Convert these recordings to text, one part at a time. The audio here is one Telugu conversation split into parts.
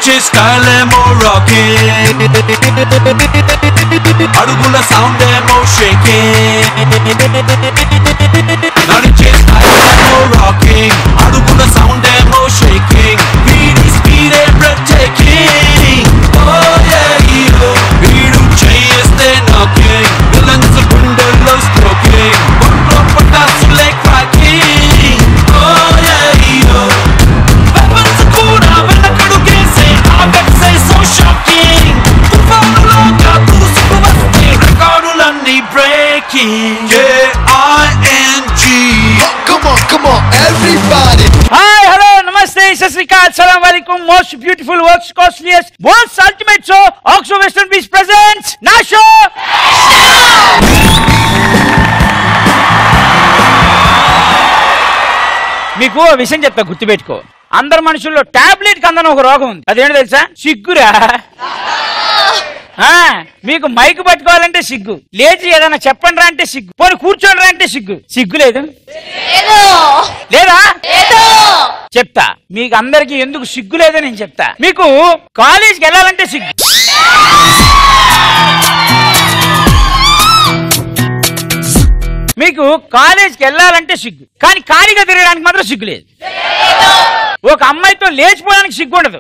నడిచే స్టైల్ ఏమో రాకింగ్, అడుగుల సౌండ్ ఏమో షేకింగ్. నడిచే స్టైల్ ఏమో రాకింగ్, అడుగుల సౌండ్ ఏమో షేకింగ్. వీడి స్పీడే బ్రెత్టేకింగ్. Oh yeah, వీడు చేస్తే నాకింగ్, విలన్స్ గుండెల్లో స్ట్రోకింగ్, ఒంట్లో పటాసులే క్రాకింగ్. Oh yeah, weapons కూడా వెనకడుగేసే ఆ వెబ్సై సో షాకింగ్. తుఫానులాగా దూసుకు వస్తే రికార్డులన్నీ breaking. K-I-N-G. Come on, everybody. Hi, hello, namaste, sasrikal, assalamu alaikum. Most beautiful, world's costliest, most ultimate show, Oxo Western Beach presents నా షో. మీకు విషయం చెప్తా, గుర్తుపెట్టుకో. అందరు మనుషుల్లో టాబ్లెట్ కందని ఒక రోగం ఉంది. అదేంటో తెలుసా? సిగ్గురా. మీకు మైక్ పట్టుకోవాలంటే సిగ్గు, లేచి ఏదైనా చెప్పండి రా అంటే సిగ్గు, పోనీ కూర్చోండి రా అంటే సిగ్గు. సిగ్గు లేదు లేదా? చెప్తా మీకు అందరికి ఎందుకు సిగ్గు లేదో నేను చెప్తా. మీకు కాలేజీకి వెళ్ళాలంటే సిగ్గు, మీకు కాలేజీకి వెళ్ళాలంటే సిగ్గు, కానీ ఖాళీగా తిరగడానికి మాత్రం సిగ్గు లేదు. ఒక అమ్మాయితో లేచిపోవడానికి సిగ్గు ఉండదు.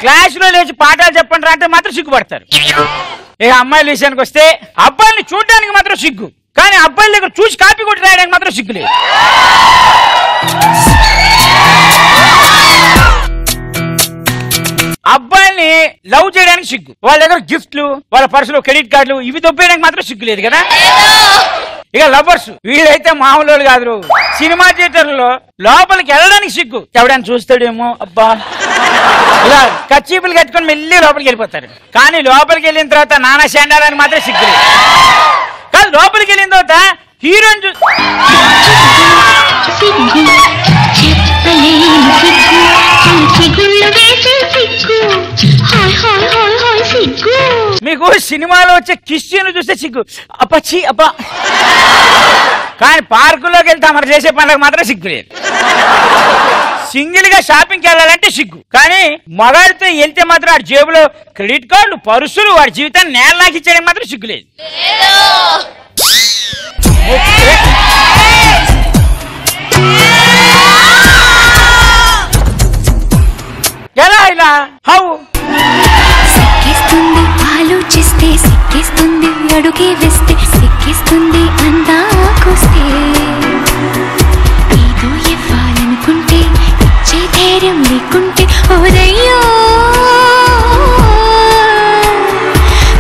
క్లాస్ లో లేచి పాఠాలు చెప్పండి రా అంటే మాత్రం సిగ్గుపడతారు. ఇక అమ్మాయిల విషయానికి వస్తే అబ్బాయిని చూడడానికి మాత్రం సిగ్గు, కానీ అబ్బాయిల దగ్గర చూసి కాపీ కొట్టి రాయడానికి మాత్రం సిగ్గు లేదు. అబ్బాయిల్ని లవ్ చేయడానికి సిగ్గు, వాళ్ళ దగ్గర గిఫ్ట్లు, వాళ్ళ పర్సులో క్రెడిట్ కార్డులు ఇవి దొబ్బేయడానికి మాత్రం సిగ్గు లేదు కదా. ఇక లవర్స్ వీళ్ళైతే మామూలు కాదు. సినిమా థియేటర్లో లోపలికి వెళ్ళడానికి సిగ్గు, ఎవడని చూస్తాడేమో అబ్బా ఇలా కచ్చీపులు కట్టుకొని మెల్లి లోపలికి వెళ్ళిపోతారు. కానీ లోపలికి వెళ్ళిన తర్వాత నానా శాండాలని మాత్రం సిగ్గు లేదు. కానీ లోపలికి వెళ్ళిన తర్వాత హీరోయిన్ మీకు సినిమాలో వచ్చే కిస్సీను చూస్తే సిగ్గు, అప్పచ్చి అబ్బా. కానీ పార్కులోకి వెళ్తే మరి చేసే పనులకు మాత్రం సిగ్గు లేదు. సింగిల్ గా షాపింగ్కి వెళ్ళాలంటే సిగ్గు, కానీ మగాడితో వెళ్తే మాత్రం వాడి జేబులో క్రెడిట్ కార్డులు, పరుసులు, వాడి జీవితాన్ని నేల నాకి ఇచ్చేయడానికి మాత్రం సిగ్గు లేదు. ఎలా ఇలా హౌ సిక్కిస్తుంది ఆలోచిస్తే, సిక్కిస్తుంది అడుగే వేస్తే, సిక్కిస్తుంది అందాకొస్తే. ఏదో ఇవ్వాలనుకుంటే ఇచ్చే ధైర్యం లేకుంటే ఓరయ్యో.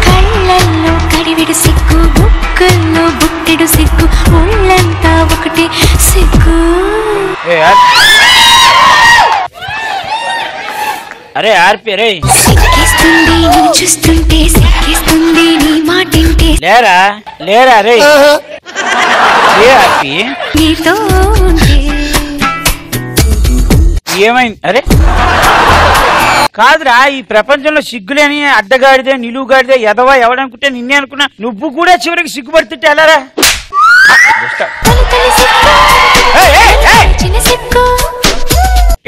కళ్ళల్లో కడివిడు సిగ్గు, బుక్కల్లో బుట్టెడు సిగ్గు, ఒళ్ళంతా ఒకటే సిగ్గు. అరే ఆర్పి రే, సిక్కిస్తుంది నిన్ను చూస్తుంటే, సిక్కిస్తుంది నీ మాటింటే. లేరా లేరా రే ఆర్పి, నీతో ఉంటే. ఏమైంది? అరే కాదురా, ఈ ప్రపంచంలో సిగ్గులేని అడ్డగాడిదే, నిలువుగాడిదే, ఎదవా ఎవడనుకుంటే నిన్నే అనుకున్నా. నువ్వు కూడా చివరికి సిగ్గుపడుతుంటే ఎలారా?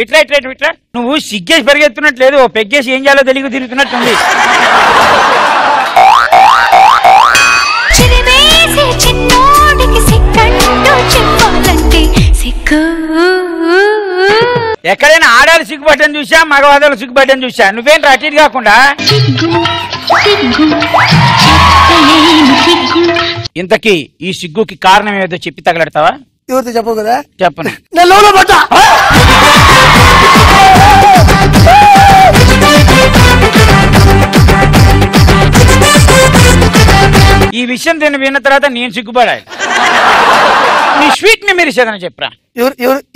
ఇట్లా ఇట్లా ఇట్లా నువ్వు సిగ్గేసి పరిగెత్తున్నట్లేదు, ఓ పెగ్గేసి ఏం చేయాలో తెలియక తిరుగుతున్నట్టుంది. ఎక్కడైనా ఆడాలి సిగ్గుపడ్డం చూసా, మగవాదాలు సిగ్గుపడ్డం చూసా, నువ్వేంటి అటు ఇటు కాకుండా. ఇంతకీ ఈ సిగ్గుకి కారణం ఏదో చెప్పి తగలడతావా? ఎవరితో చెప్పవు కదా? చెప్పను. ఈ విషయం దీన్ని విన్న తర్వాత నేను సిగ్గుపడాలి. నీ స్వీట్ మెమరీస్ ఏదైనా చెప్పరా?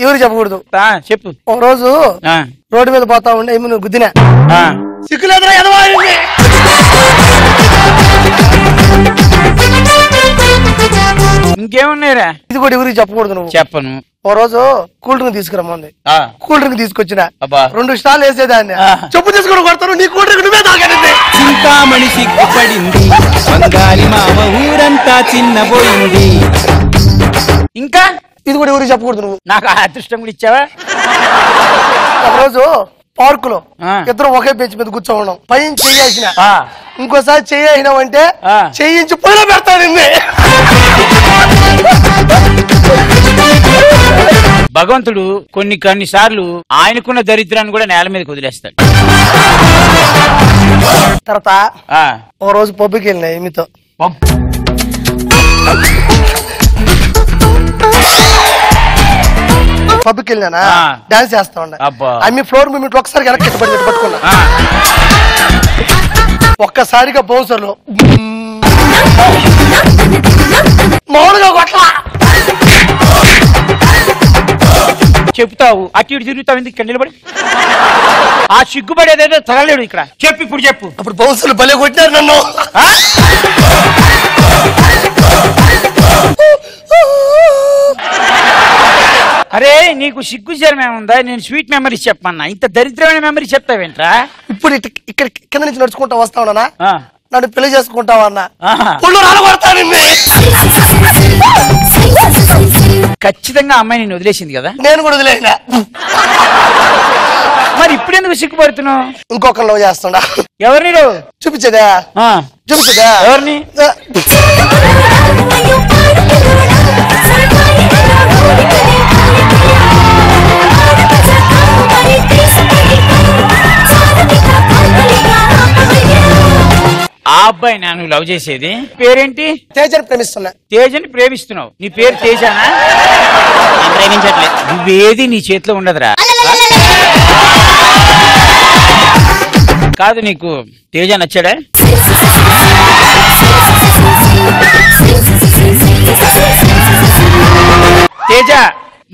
ఎవరు చెప్పకూడదు. చెప్పు. ఒక రోజు రోడ్డు మీద పోతా ఉండే నువ్వు గుద్దినా, సిగ్గులేదురా ఎదవా. ఇంకేమున్నాయిరా? ఇది కూడా ఎవరికి చెప్పకూడదు. నువ్వు చెప్పను. ఓ రోజు కూల్ డ్రింక్ తీసుకురమ్మంది, కూల్ డ్రింక్ తీసుకొచ్చిన, 2 స్టాల్ వేసేదాన్ని, చెప్పు తీసుకుని కొడతాను, నీ కూల్ డ్రింక్ నువ్వే తాగానండి. చింతామణి సిగ్గుపడింది, బంగారి మామ ఊరంతా చిన్నపోయింది. ఇంకా ఇది కూడా ఎవరికి చెప్పకూడదు. నువ్వు నాకు అదృష్టం కూడా ఇచ్చావా? ఒక రోజు పార్క్ లో ఆ. ఇద్దరు ఒకే బెంచ్ మీద కూర్చోవడం పైన చెయ్యేసిన ఆ, ఇంకోసారి చెయ్యినావంటే ఆ. చెయ్యించి పొయ్యిలో పెడతాను భగవంతుడు కొన్ని సార్లు ఆయనకున్న దరిద్రాన్ని కూడా నేల మీదకి వదిలేస్తాడు. తర్వాత ఆ, ఓ రోజు పబ్బుకి వెళ్ళినా ఈమెతో పబ్కి వెళ్ళినా ఆ. డాన్స్ చేస్తా ఉన్నా అబ్బా. అమ్మి ఫ్లోర్ మీద ఒకసారి వెనక్కి పట్టుకున్నా ఆ, ఒక్కసారిగా బౌన్సర్లు మామూలుగా కొట్లా చెప్తావు అటు ఇటు తిరుగుతావు ఎందుకు ఇక్కడ నిలబడి? ఆ సిగ్గుపడేదేదో తగలేడు ఇక్కడ. చెప్పు ఇప్పుడు చెప్పు. అప్పుడు బౌన్సర్లు భలే కొట్టారు నన్ను. ఆ? అరే నీకు సిగ్గు ఏముందా? నేను స్వీట్ మెమరీస్ చెప్పమన్నా, ఇంత దరిద్రమైన మెమరీ చెప్తావేంట్రా? ఇప్పుడు ఇక్కడ కింద నుంచి నడుచుకుంటా వస్తా ఉన్నానా ఆ, నన్ను పెళ్లి చేసుకుంటావా అన్న ఆహా. పుళ్ళు రాలగొడతాను ఖచ్చితంగా అమ్మాయి నిన్ను వదిలేసింది కదా, నేను కూడా వదిలేనా మరి ఇప్పుడెందుకు సిగ్గుపడుతున్నావు? ఇంకొకరు లవ్ చేస్తుండా ఎవరిని నువ్వు? చూపించదా ఆ, చూపించదా ఎవరిని? ఆ అబ్బాయి నువ్వు లవ్ చేసేది పేరేంటి? తేజని ప్రేమిస్తున్నా. తేజని ప్రేమిస్తున్నావు. నీ పేరు తేజానా? నేను ప్రేమించట్లేదు. నువ్వేది నీ చేతిలో ఉండదురా. కాదు, నీకు తేజ నచ్చాడా? తేజ,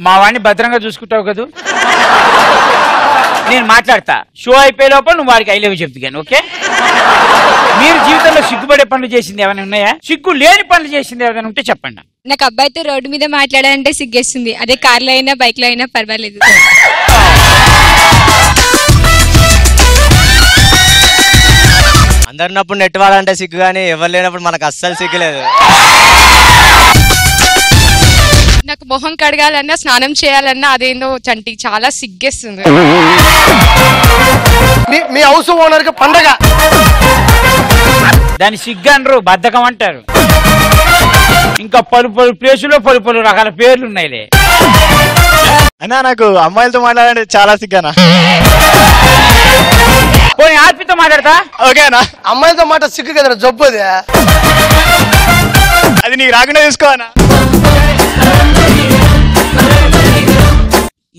మా వాడిని భద్రంగా చూసుకుంటావు కదూ? నేను మాట్లాడతా. షో అయిపోయే లోపల నువ్వు వాడికి ఐ లవ్ చెప్తాను. ఓకే? మీరు జీవితంలో సిగ్గుపడే పనులు చేసింది ఏమైనా ఉన్నాయా? సిగ్గు లేని పనులు చేసింది ఏమైనా ఉంటే చెప్పండి. నాకు అబ్బాయితో రోడ్డు మీద మాట్లాడాలంటే సిగ్గేస్తుంది. అదే కార్లో అయినా బైక్ లో అయినా పర్వాలేదు. అందరినప్పుడు నెట్ వాళ్ళంటే సిగ్గు, కానీ ఎవరు లేనప్పుడు మనకు అస్సలు సిగ్గులేదు. నాకు మొహం కడగాలన్నా స్నానం చేయాలన్నా అదేందో చంటి చాలా సిగ్గేస్తుంది. మీ హౌస్ ఓనర్ కి పండగ. దాని సిగ్గు అనరు, బద్ధకం అంటారు. ఇంకా పలు ప్లేసులో పలు రకాల పేర్లు ఉన్నాయిలే. అయినా నాకు అమ్మాయిలతో మాట్లాడాలంటే చాలా సిగ్గానా. పోనీ ఆర్పితో మాట్లాడతా. ఓకేనా? అమ్మాయితో మాట సిగ్గు కదా జబ్బు అది. అది నీకు రాకుండా చూసుకోనా.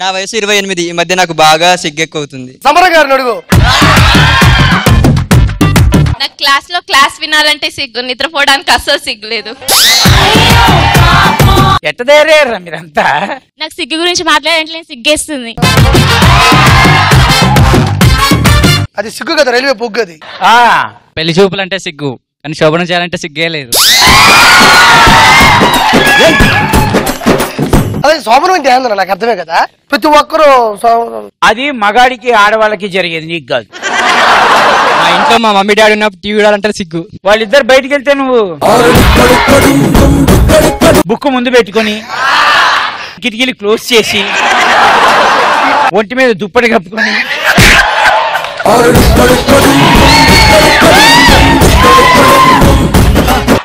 నా వయసు 28. ఈ మధ్య నాకు బాగా సిగ్గెక్కువవుతుంది. సమర గారిని అడుగు. నాకు క్లాస్ వినాలంటే సిగ్గు, నిద్రపోవడానికి అస్సలు సిగ్గులేదు. ఎట్ట తయారయ్యారా మీరంతా? నాకు సిగ్గు గురించి మాట్లాడంటే సిగ్గేస్తుంది. అది సిగ్గు కదా, రైల్వే పొగ్గు అది. పెళ్లి చూపులంటే సిగ్గు, కానీ శోభనం చేయాలంటే సిగ్గే లేదు. అదే శోభనం అంటే ఏందన్నా నాకు అర్థమే కదా. ప్రతి ఒక్కరు అది మగాడికి ఆడవాళ్ళకి జరిగేది, నీకు కాదు. మా ఇంట్లో మా మమ్మీ డాడీ ఉన్నప్పుడు టీవీ చూడాలంటే సిగ్గు. వాళ్ళిద్దరు బయటికి వెళ్తే నువ్వు బుక్ ముందు పెట్టుకొని కిటికీలు క్లోజ్ చేసి ఒంటి మీద దుప్పటి కప్పుకొని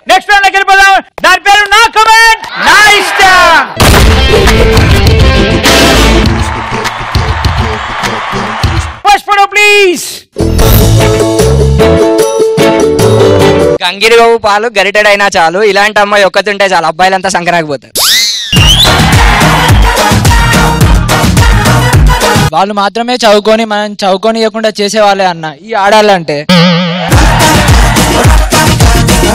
నెక్స్ట్ రౌండ్లోకి వెళ్ళిపోదాం. దాని పేరు నా కమెంట్ నా ఇష్టం. First photo please. గంగిరిగవు పాలు గరిటెడైనా చాలు, ఇలాంటి అమ్మాయి ఒక్కతుంటే చాలు, అబ్బాయిలంతా సంకరాకపోతారు. వాళ్ళు మాత్రమే చదువుకొని మనం చదువుకొని ఇవ్వకుండా చేసేవాళ్ళే అన్న ఈ ఆడాలంటే.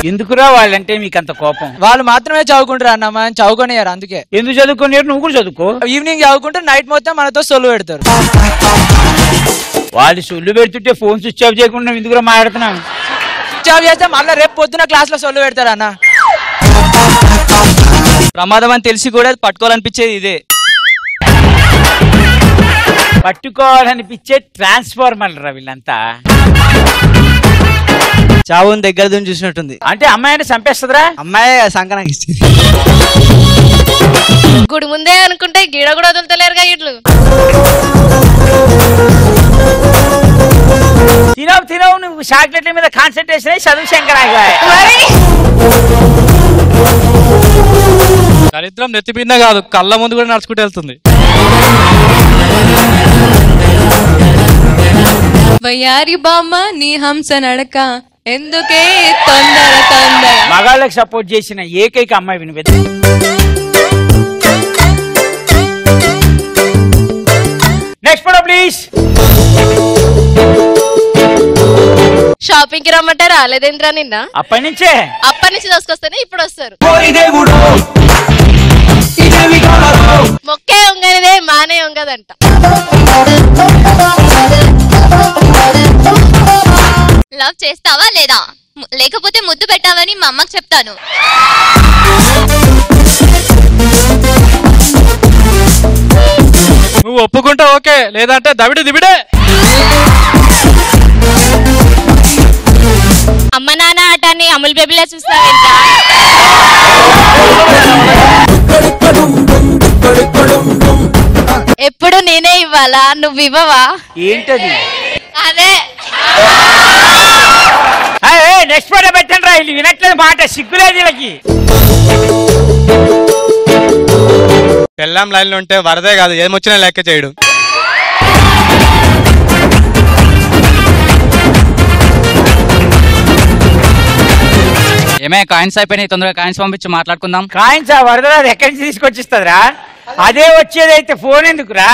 ఎందుకురా వాళ్ళంటే మీకు అంత కోపం? వాళ్ళు మాత్రమే చదువుకుంటారు అన్న, మనం చదువుకొనియారు. అందుకే. ఎందుకు చదువుకున్నారు? నువ్వు కూడా చదువుకో. ఈవినింగ్ చదువుకుంటే నైట్ మొత్తం మనతో సొల్లు పెడతారు. వాళ్ళు సొల్లు పెడుతుంటే ఫోన్ స్విచ్ ఆఫ్ చేయకుండా ఎందుకురా మాట్లాడుతున్నాను? స్విచ్ ఆఫ్ చేస్తే మళ్ళీ రేపు పొద్దున క్లాస్ లో సొల్లు పెడతారు అన్న. ప్రమాదం అని తెలిసి కూడా పట్టుకోవాలనిపించేది ఇదే. పట్టుకోవాలనిపించే ట్రాన్స్ఫార్మర్ రా వీళ్ళంతా. చావుని దగ్గర నుంచి చూసినట్టుంది. అంటే అమ్మాయిని చంపేస్తుందిరా. అమ్మాయి సంకనాకి ఇచ్చింది. గుడి ముందే అనుకుంటే గిడ కూడా వదులుతలేరుగా ఇట్లు. తినవు నువ్వు చాక్లెట్ల మీద కాన్సన్ట్రేషన్ అయ్యి చదువు శంకరాయ. దరిద్రం నెత్తి భిన్న కాదు, కళ్ళ ముందు కూడా నడుచుకుంటూ వెళ్తుంది. వయ్యారి బామ్మ నీ హంస నడక ఎందుకే తొందర తొందర. మగాళ్ళకి సపోర్ట్ చేసిన ఏకైక అమ్మాయి విను. Next photo please. షాపింగ్ కి రమ్మంటే రాలేదేంద్రా నిన్న? అప్పటి నుంచి తీసుకొస్తేనే ఇప్పుడు వస్తారు. మొక్కే ఉంగనిదే మానే ఉంగదంట. లవ్ చేస్తావా లేదా? లేకపోతే ముద్దు పెట్టావని మా అమ్మకి చెప్తాను. నువ్వు ఒప్పుకుంటా ఓకే, లేదంటే దవిడి దివిడే. అమ్మ నాన్న ఆటాన్ని అమూల్ బేబీలా చూస్తావేంటా? ఎప్పుడు నేనే ఇవ్వాలా, నువ్వు ఇవ్వవా? ఏంటది? అదే. నెక్స్ట్ ఫోటో పెట్టండి రా, వీళ్ళు వినట్లేదు మాట, సిగ్గులేదు వీళ్ళకి. పెళ్ళాం లైన్లో ఉంటే వరదే కాదు, ఏమొచ్చినా లెక్క చేయడు. ఏమే కాయిన్స్ అయిపోయినాయి, తొందరగా కాయిన్స్ పంపించి మాట్లాడుకుందాం. కాయిన్స్ ఆ వరద ఎక్కడి నుంచి తీసుకొచ్చిస్తుందిరా? అదే వచ్చేది అయితే ఫోన్ ఎందుకురా?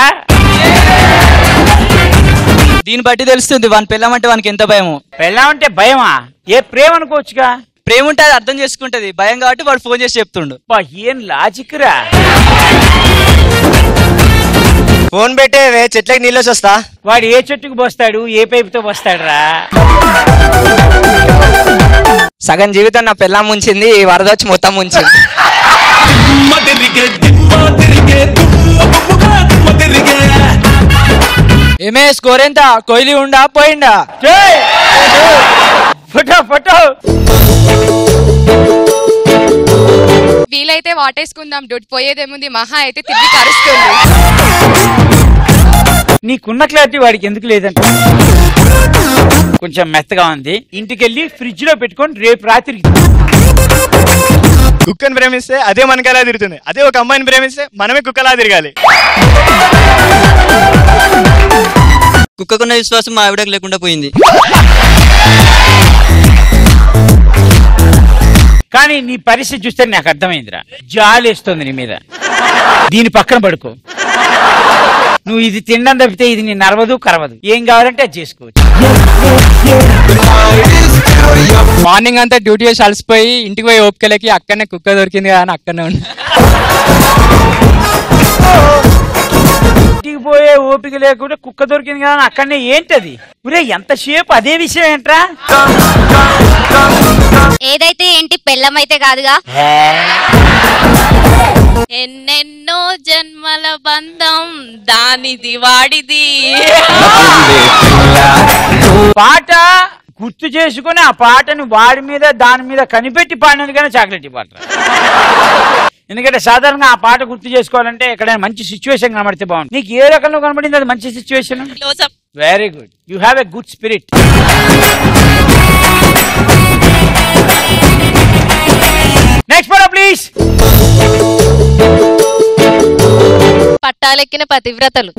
దీన్ని బట్టి తెలుస్తుంది వాని పెళ్ళం అంటే వానికి ఎంత భయము. పెళ్ళం అంటే భయమా? ఏ ప్రేమ అనుకోవచ్చుగా. ప్రేమ ఉంటే అది అర్థం చేసుకుంటది, భయం కాబట్టి వాడు ఫోన్ చేసి చెప్తుండు. ఏం లాజిక్ రా. ఫోన్ పెట్టే చెట్లకి నీళ్ళు వస్తా. వాడు ఏ చెట్టుకు పోస్తాడు, ఏ పైపుతో పోస్తాడు రా? సగం జీవితం నా పెళ్ళం ముంచింది, వరద వచ్చి మొత్తం ముంచింది. ఏమే స్కోర్ ఎంత? కోహ్లీ ఉండా పోయిండా? Photo photo. వీలైతే వాటేసుకుందాం, డొడ్ పోయేదేముంది, మహా అయితే తిరిగి కరుస్తుంది. నీకున్న క్లారిటీ వాడికి ఎందుకు లేదంట. కొంచెం మెత్తగా ఉంది, ఇంటికెళ్ళి ఫ్రిడ్జ్ లో పెట్టుకొని రేపు రాత్రికి. కుక్కని ప్రేమిస్తే అదే మనకలా తిరుగుతుంది, అదే ఒక అమ్మాయిని ప్రేమిస్తే మనమే కుక్కలా తిరగాలి. కుక్కకున్న విశ్వాసం మా ఆవిడకు లేకుండా పోయింది. కానీ నీ పరిస్థితి చూస్తే నాకు అర్థమైందిరా, జాలేస్తుంది నీ మీద. దీని పక్కన పడుకో. నువ్వు ఇది తినడం తప్పితే ఇది నీ నరవదు కరవదు. ఏం కావాలంటే అది చేసుకోవచ్చు. మార్నింగ్ అంతా డ్యూటీ చేసి అలసిపోయి ఇంటికి పోయి ఓపికలకి అక్కడనే కుక్క దొరికింది కదా అని అక్కడనే ఉంది. ఇంటికి పోయే ఓపిక లేకుండా కుక్క దొరికింది కదా అని అక్కడనే. ఏంటది? ఒరే ఎంతసేపు అదే విషయం ఏంట్రా? ఏదైతే ఏంటి, పెళ్ళమైతే కాదుగా. ఎన్నెన్నో జన్మల బంధం దానిది వాడిది. పాట గుర్తు చేసుకుని ఆ పాటను వాడి మీద దాని మీద కనిపెట్టి పాడినందుకనే చాక్లెట్ పాట. ఎందుకంటే సాధారణంగా ఆ పాట గుర్తు చేసుకోవాలంటే ఎక్కడైనా మంచి సిచ్యువేషన్ కనబడితే బాగుంది. నీకు ఏ రకంలో కనబడింది అది మంచి situation? Very good, you have a good spirit. Next photo please. పట్టాలెక్కిన పతివ్రతలు.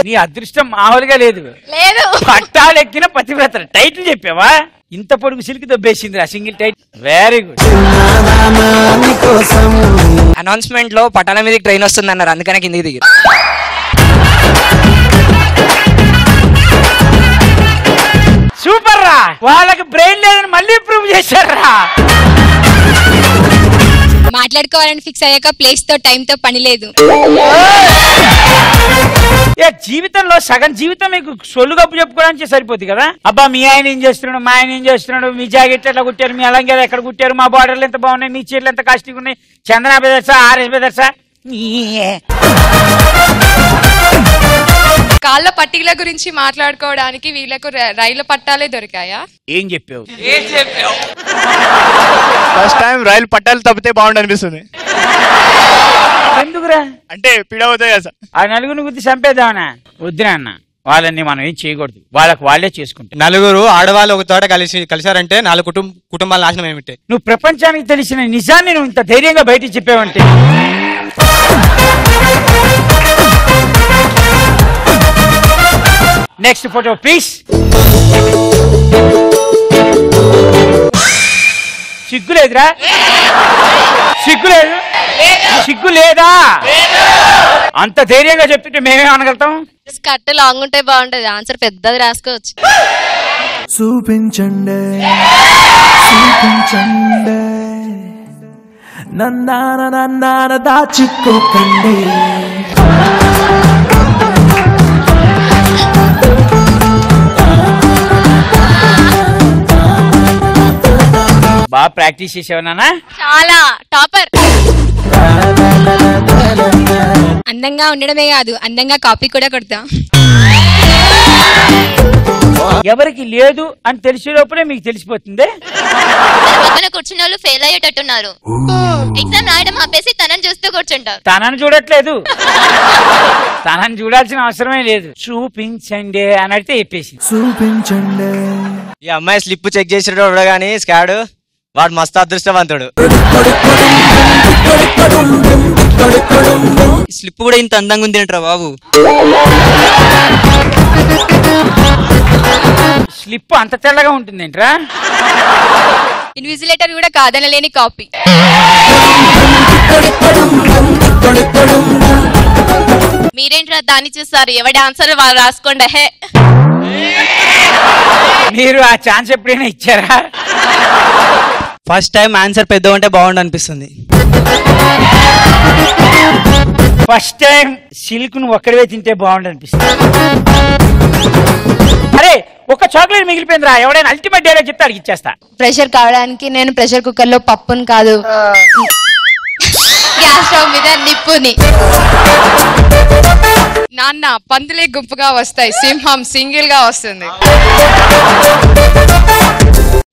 నీ అదృష్టం మామూలుగా లేదు. లేదు. పట్టాలెక్కిన పతివ్రతలు టైటిల్ చెప్పావా? ఇంత పొడుగు సిల్క్ దొబ్బేసింది ఆ single title. Very good. Announcement లో పట్టాల మీదకి ట్రైన్ వస్తుంది అన్నారు, అందుకనే కిందికి దిగి. సూపర్ రా, వాళ్ళకి బ్రెయిన్ లేదని మళ్ళీ ప్రూవ్ చేశారా? మాట్లాడుకోవాలని ఫిక్స్ అయ్యాక ప్లేస్ తో టైం తో పని లేదు. జీవితంలో సగం జీవితం మీకు సొల్లు గప్పు చెప్పుకోవడానికి సరిపోతుంది కదా. అబ్బా మీ ఆయన ఏం చేస్తున్నాడు, మా ఆయన ఏం చేస్తున్నాడు, మీ జాకెట్ ఎట్లా కుట్టారు, మీ అలంగా ఎక్కడ కుట్టారు, మా బార్డర్లు ఎంత బాగున్నాయి, మీ చీరలు ఎంత కాస్ట్గా ఉన్నాయి, చందనా బ్రదర్సా ఆర్ఎస్ బ్రదర్సా. కాళ్ళ పట్టీల గురించి మాట్లాడుకోవడానికి వీళ్ళకు రైలు పట్టాలే దొరికాయా? ఏం చెప్పావు? ఫస్ట్ టైం రైలు పట్టాలు తప్పితే బాగుండు అనిపిస్తుంది. ఎందుకురా అంటే పీడ అవుతాయి కదా సార్. ఆ నలుగురిని గుర్తి చంపేద్దామనా? వద్దురా అన్న, వాళ్ళని మనం ఏం చేయకూడదు, వాళ్ళకి వాళ్ళే చేసుకుంటారు. నలుగురు ఆడవాళ్ళు ఒక తోట కలిసారంటే 4 కుటుంబాల నాశనం ఏమిటి? నువ్వు ప్రపంచానికి తెలిసిన నిజాన్ని నువ్వు ఇంత ధైర్యంగా బయటికి చెప్పావంటే. Next photo please. సిగ్గులేదురా? సిగ్గులేదు? సిగ్గు లేదా? అంత ధైర్యంగా చెప్తుంటే మేమేం అనగలుగుతాం? స్కర్ట్ లాంగ్ ఉంటే బాగుంటది, ఆన్సర్ పెద్దది రాసుకోవచ్చు. చూపించండి చూపించండి నన్నాన దాచుకోకండి. బాగా ప్రాక్టీస్ చేసావు నాన్న. చాలా టాపర్. అందంగా ఉండడమే కాదు, అందంగా కాపీ కూడా కొడతా. ఎవరికి లేదు అని తెలిసే లోపలే మీకు తెలిసిపోతుంది. పక్కన కూర్చున్న వాళ్ళు ఫెయిల్ అయ్యేటట్టున్నారు. ఎగ్జామ్ రాయడం ఆపేసి తనని చూస్తూ కూర్చుంటారు. తనని చూడట్లేదు, తనని చూడాల్సిన అవసరమే లేదు. చూపించండి అని అడిగితే చెప్పేసి చూపించండి. ఈ అమ్మాయి స్లిప్ చెక్ చేసేటప్పుడు కానీ స్కాడ్ వాడు మస్తు అదృష్టవంతుడు. స్లిప్ కూడా ఇంత అందంగా ఉంది అంటారా బాబు? స్లిప్ అంత తెల్లగా ఉంటుంది ఏంట్రా? ఇన్విజిలేటర్ కూడా కాదనలేని కాపీ. మీరేంట్రా దాన్ని చూస్తారు? ఎవడి ఆన్సర్ వాళ్ళు రాసుకోండి. హే, మీరు ఆ ఛాన్స్ ఎప్పుడైనా ఇచ్చారా? ఫస్ట్ టైం ఆన్సర్ పెద్ద ఉంటే బాగుండు అనిపిస్తుంది. ఫస్ట్ టైం సిల్క్ ను ఒక్కడివే తింటే బాగుండు అనిపిస్తుంది. అరే ఒక చాక్లెట్ మిగిలిపోయిందిరా, ఎవడైనా అల్టిమేట్ డైలాగ్ చెప్తే అడిగి ఇచ్చేస్తా. ప్రెషర్ కావడానికి నేను ప్రెషర్ కుక్కర్ లో పప్పుని కాదు, గ్యాస్ స్టవ్ మీద నిప్పుని. నాన్న, పందులే గుంపుగా వస్తాయి, సింహం సింగిల్ గా వస్తుంది.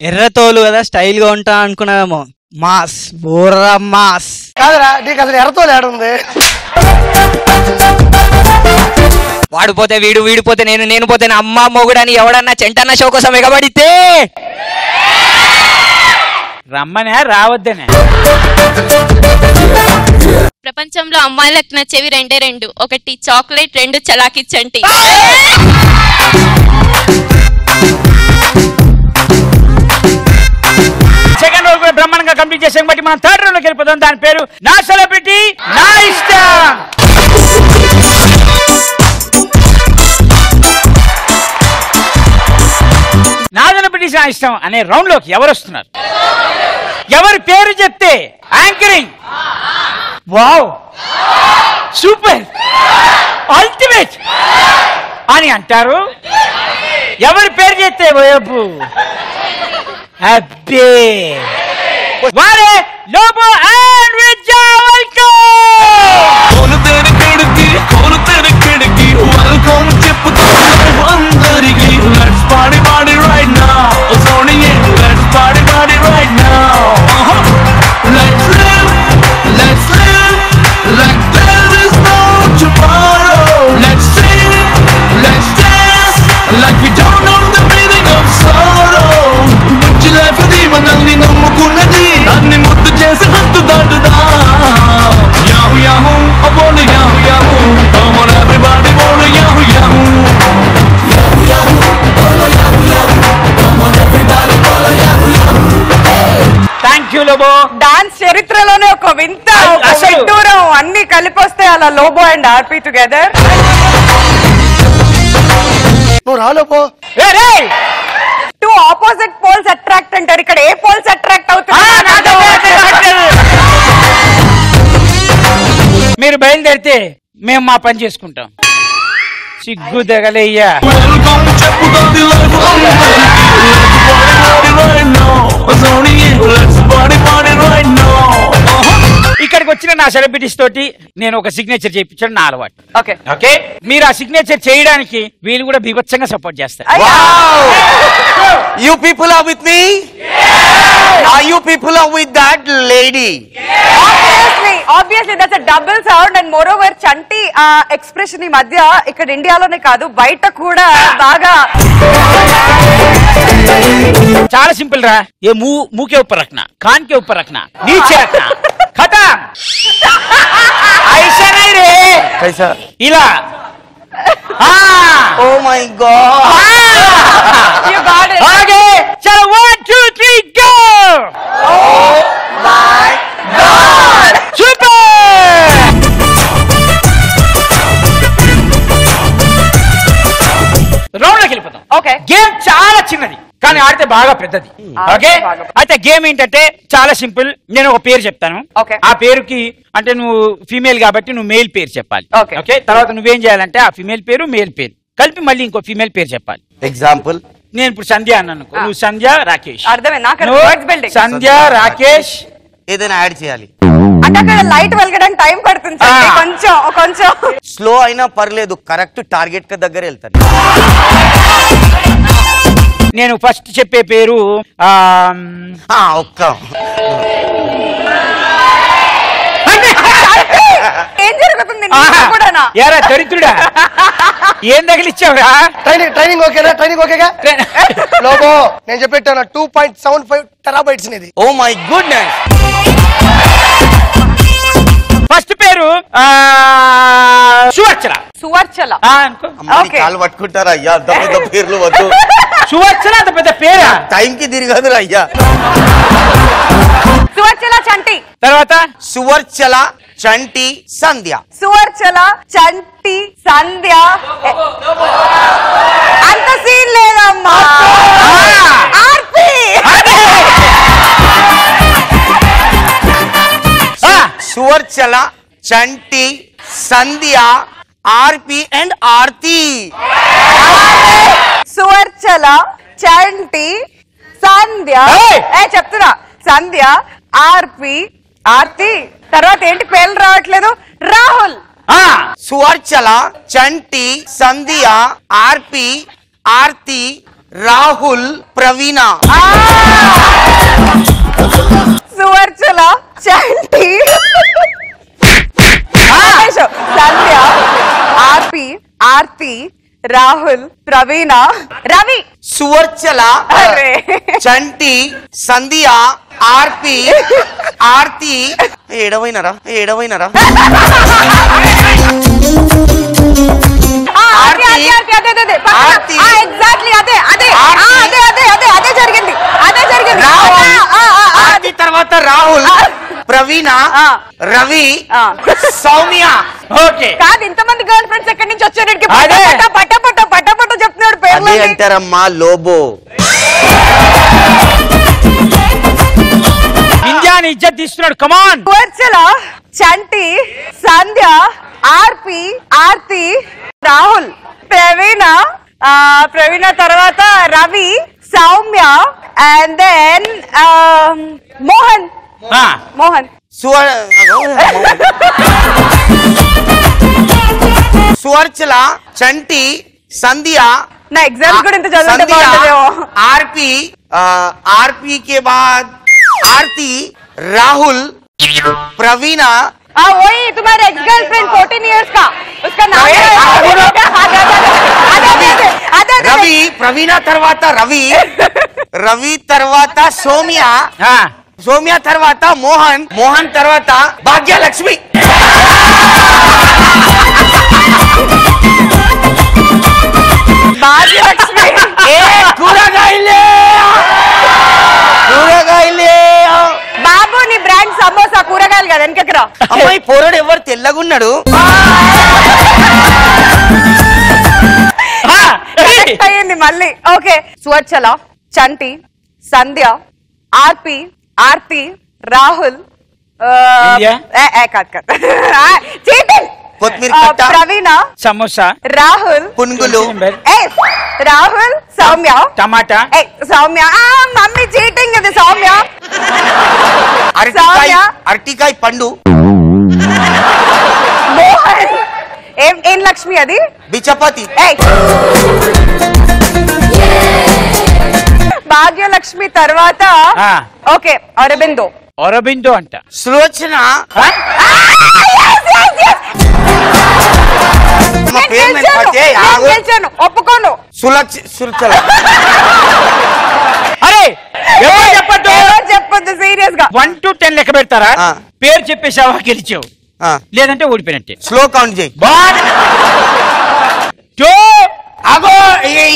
ఎర్రతోలు కదా స్టైల్ గా ఉంటా అనుకున్నామేమో. మాస్ బోర్రా మాస్ కాదురా, నీకు అసలు ఎర్రతోలు ఏడుంది? వాడిపోతే వీడు, వీడిపోతే నేను, నేను పోతే నా అమ్మ మొగుడని ఎవడన్నా చెంటన్న షో కోసం ఎగబడితే రమ్మనే రావద్దనే. ప్రపంచంలో అమ్మాయిలకు నచ్చేవి రెండు. ఒకటి చాక్లెట్, 2 చలాకీ చంటి. సెకండ్ రోల్ కూడా బ్రహ్మాండంగా కంప్లీట్ చేసాం బట్టి మనం థర్డ్ రోల్ లోకి వెళ్ళిపోతాం. దాని పేరు నా సెలబ్రిటీ నా ఇష్టం. నా సెలబ్రిటీ నా ఇష్టం అనే రౌండ్ లోకి ఎవరు వస్తున్నారు? ఎవరి పేరు చెప్తే యాంకరింగ్ వావ్ సూపర్ అల్టిమేట్ అని అంటారు. ఎవరి పేరు చెప్తే వైపు అబ్బే వారే లోబో అండ్ విజయ్. కోను తెర కిడికి కోను తెర కిడికి వెల్కమ్ చెప్పుతాను అందరికి. Let's party party right now Soni, let's party party right now. Let's live like there is no tomorrow. Let's sing, let's dance like we don't know the meaning of sorrow. Much life adi manalni nammukunnadi anni muddu chesi hattu daatuda. Yahoo yahoo, I wanna yahoo yahoo. Come on everybody, wanna yahoo yahoo. Yahoo yahoo, wanna yahoo yahoo. Come on everybody, wanna yahoo yahoo. Thank you Lobo. Dance చరిత్రలోనే ఒక వింత దూరం అన్ని కలిపి వస్తే అలా లోబో అండ్ ఆర్పీ టుగెదర్. నువ్వు రాలోపో. టూ ఆపోజిట్ పోల్స్ అట్రాక్ట్ అంటారు, ఇక్కడ ఏ పోల్స్ అట్రాక్ట్ అవుతుంది? మీరు బయలుదేరితే మేము మా పని చేసుకుంటాం. సిగ్గు దగలయ్యా. ఇక్కడికి వచ్చిన నా సెలబ్రిటీస్ తోటి నేను ఒక సిగ్నేచర్ చేయించాను, నా అలవాటు. ఓకే, మీరు ఆ సిగ్నేచర్ చేయడానికి వీళ్ళు కూడా బీభత్సంగా సపోర్ట్ చేస్తారు. You people are with me? Are you people are with that lady? Obviously. Obviously that's a double sound and more over Chanti expression ఈ మధ్య ఇక్కడ ఇండియాలోనే కాదు బయట కూడా బాగా చాలా సింపుల్ రా. ये मुंह के ऊपर रखना, कान के ऊपर रखना, नीचे रखना, खत्म. ऐसा नहीं रे. कैसा? इला. Oh my God. You got it. आगे चलो 1 2 3 go. Oh my God. Super. Round లోకి వెళ్ళిపోతాం. ఓకే. గేమ్ చాలా చిన్నది కానీ ఆడితే బాగా పెద్దది. ఓకే. అయితే గేమ్ ఏంటంటే చాలా సింపుల్. నేను ఒక పేరు చెప్తాను. ఆ పేరుకి అంటే నువ్వు ఫీమేల్ కాబట్టి నువ్వు మేల్ పేరు చెప్పాలి. ఓకే. తర్వాత నువ్వేం చేయాలంటే ఆ ఫీమేల్ పేరు మేల్ పేరు కలిపి మళ్ళీ ఇంకో ఫీమేల్ పేరు చెప్పాలి. ఎగ్జాంపుల్ నేను ఇప్పుడు సంధ్య అన్నాను, నువ్వు సంధ్య రాకేష్. అర్థమైంది. సంధ్య రాకేష్ ఏదైనా యాడ్ చేయాలి అంటే అక్కడ లైట్ వెలగడానికి టైం పడుతుంది కొంచెం స్లో అయినా పర్లేదు, కరెక్ట్ టార్గెట్ కి దగ్గర వెళ్తాను. నేను ఫస్ట్ చెప్పే పేరు ఒక్క ఏం జరుగుతుంది యారా దరిద్రుడా, ఏం తగిలిచ్చావురా? ట్రైనింగ్ ఓకేనా? ట్రైనింగ్ ఓకేగా? లోబో నేను చెప్పెట్టాను 2.75 టెరాబైట్స్ ఇది. Oh my goodness. ఫస్ట్ పేరు సువర్చల. కాలు పట్టుకుంటారా అయ్యా? అంత పెద్ద పేర్లు వద్దు. సువర్చల అంత పెద్ద పేరా? టైంకి తిరగదు అయ్యా. సువర్చల చంటి. తర్వాత సువర్చల చంటి సంధ్య. సువర్చల చంటి సంధ్య. అంత సీన్ లేదమ్మా. ఆర్పి. సువర్చల చంటి సంధ్య ఆర్పి అండ్ ఆర్తి. సువర్చల చంటి సంధ్య చెప్తున్నా సంధ్య ఆర్పి ఆర్తి. తర్వాత ఏంటి పేర్లు రావట్లేదు? రాహుల్. సువర్చల చంటి సంధ్య ఆర్పి ఆర్తి రాహుల్ ప్రవీణ. సువర్చల చంటి సంధ్య ఆర్పి ఆర్తి రాహుల్ ప్రవీణ రవి. సువర్చల చంటి సంధ్య ఆర్పి ఆర్తి ఏడవైనరా ఆర్తి తర్వాత రాహుల్ ప్రవీణ రవి సౌమ్య. ఓకే. కాదు ఇంతమంది గర్ల్ ఫ్రెండ్స్ ఎక్కడి నుంచి వచ్చారు? పట్ట చెప్తున్నాడు పేర్లు అంటారమ్మా లోబో. ఇండియాని ఇజ్జత్ తీస్తున్నాడు. కమాన్. సువర్చల చంటి సంధ్య ఆర్పి ఆర్తి రాహుల్ ప్రవీణ తర్వాత రవి సౌమ్య అండ్ దెన్ మోహన్. సువర్చల చంటి సంధ్య నా ఎగ్జామ్స్ కూడా ఇంత చదువుతుంటే आरपी आरपी के बाद आरती राहुल प्रवीणा वही तुम्हारा एक्स गर्लफ्रेंड 14 इयर्स का उसका नाम रवि प्रवीणा तरवाता रवि रवि तरवाता सोम्या सोम्या तरवाता मोहन मोहन तरवाता भाग्यलक्ष्मी భాగ్యలక్ష్మి కూరగాయలే బాబు నీ బ్రాండ్ సమోసా కూరగాయలు కదా వెనకరా అమ్మాయి పోరడు ఎవరు తెల్లగున్నాడు అయ్యింది మళ్ళీ ఓకే సువర్చల చంటి సంధ్య ఆర్పి ఆర్తి రాహుల్ ప్రవీణ సమోసా రాహుల్ పునుగులు రాహుల్ సౌమ్య టమాటా సౌమ్య మమ్మీ చీటింగ్ ఇది సౌమ్య అరటికాయ పండు మోహన్ ఏం లక్ష్మి అది బిచపాతి భాగ్యలక్ష్మి తర్వాత ఓకే అరబిందో అరబిందో అంట సులోచన ఒప్పుకోను. అరే చెప్పొద్దు సీరియస్ గా. 1 to 10 లెక్క పెడతారా? పేరు చెప్పేసావా గెలిచావు, లేదంటే ఓడిపోయినట్టే. స్లో కౌంట్ చేయి. అగో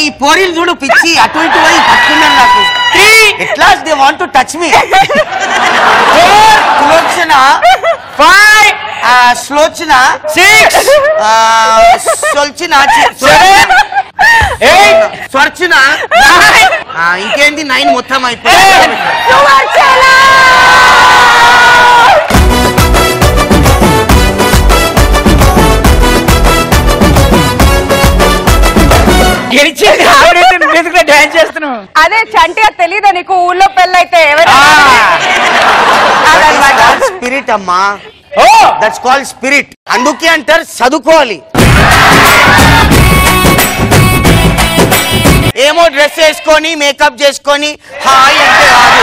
ఈ పోరీలు చూడు పిచ్చి అటు ఇటు పోయి పట్టుకున్నాను నాకు. ఎట్లా they want to touch me. 4 Sulochana, 5 స్లోచన, 6 సొల్చిన, 7 8 స్వర్చన, ఇంకేంది 9 మొత్తం అయిపోయింది. గెలిచేది ఆవిడైతే డాన్స్ చేస్తున్నావు. అదే చంటి అది తెలీదా నీకు? ఊళ్ళో పెళ్ళైతే స్పిరిట్ అమ్మా. That's called spirit. అందుకే అంటారు చదువుకోవాలి. ఏమో డ్రెస్ వేసుకొని మేకప్ చేసుకొని హాయ్ అంటే రాదు.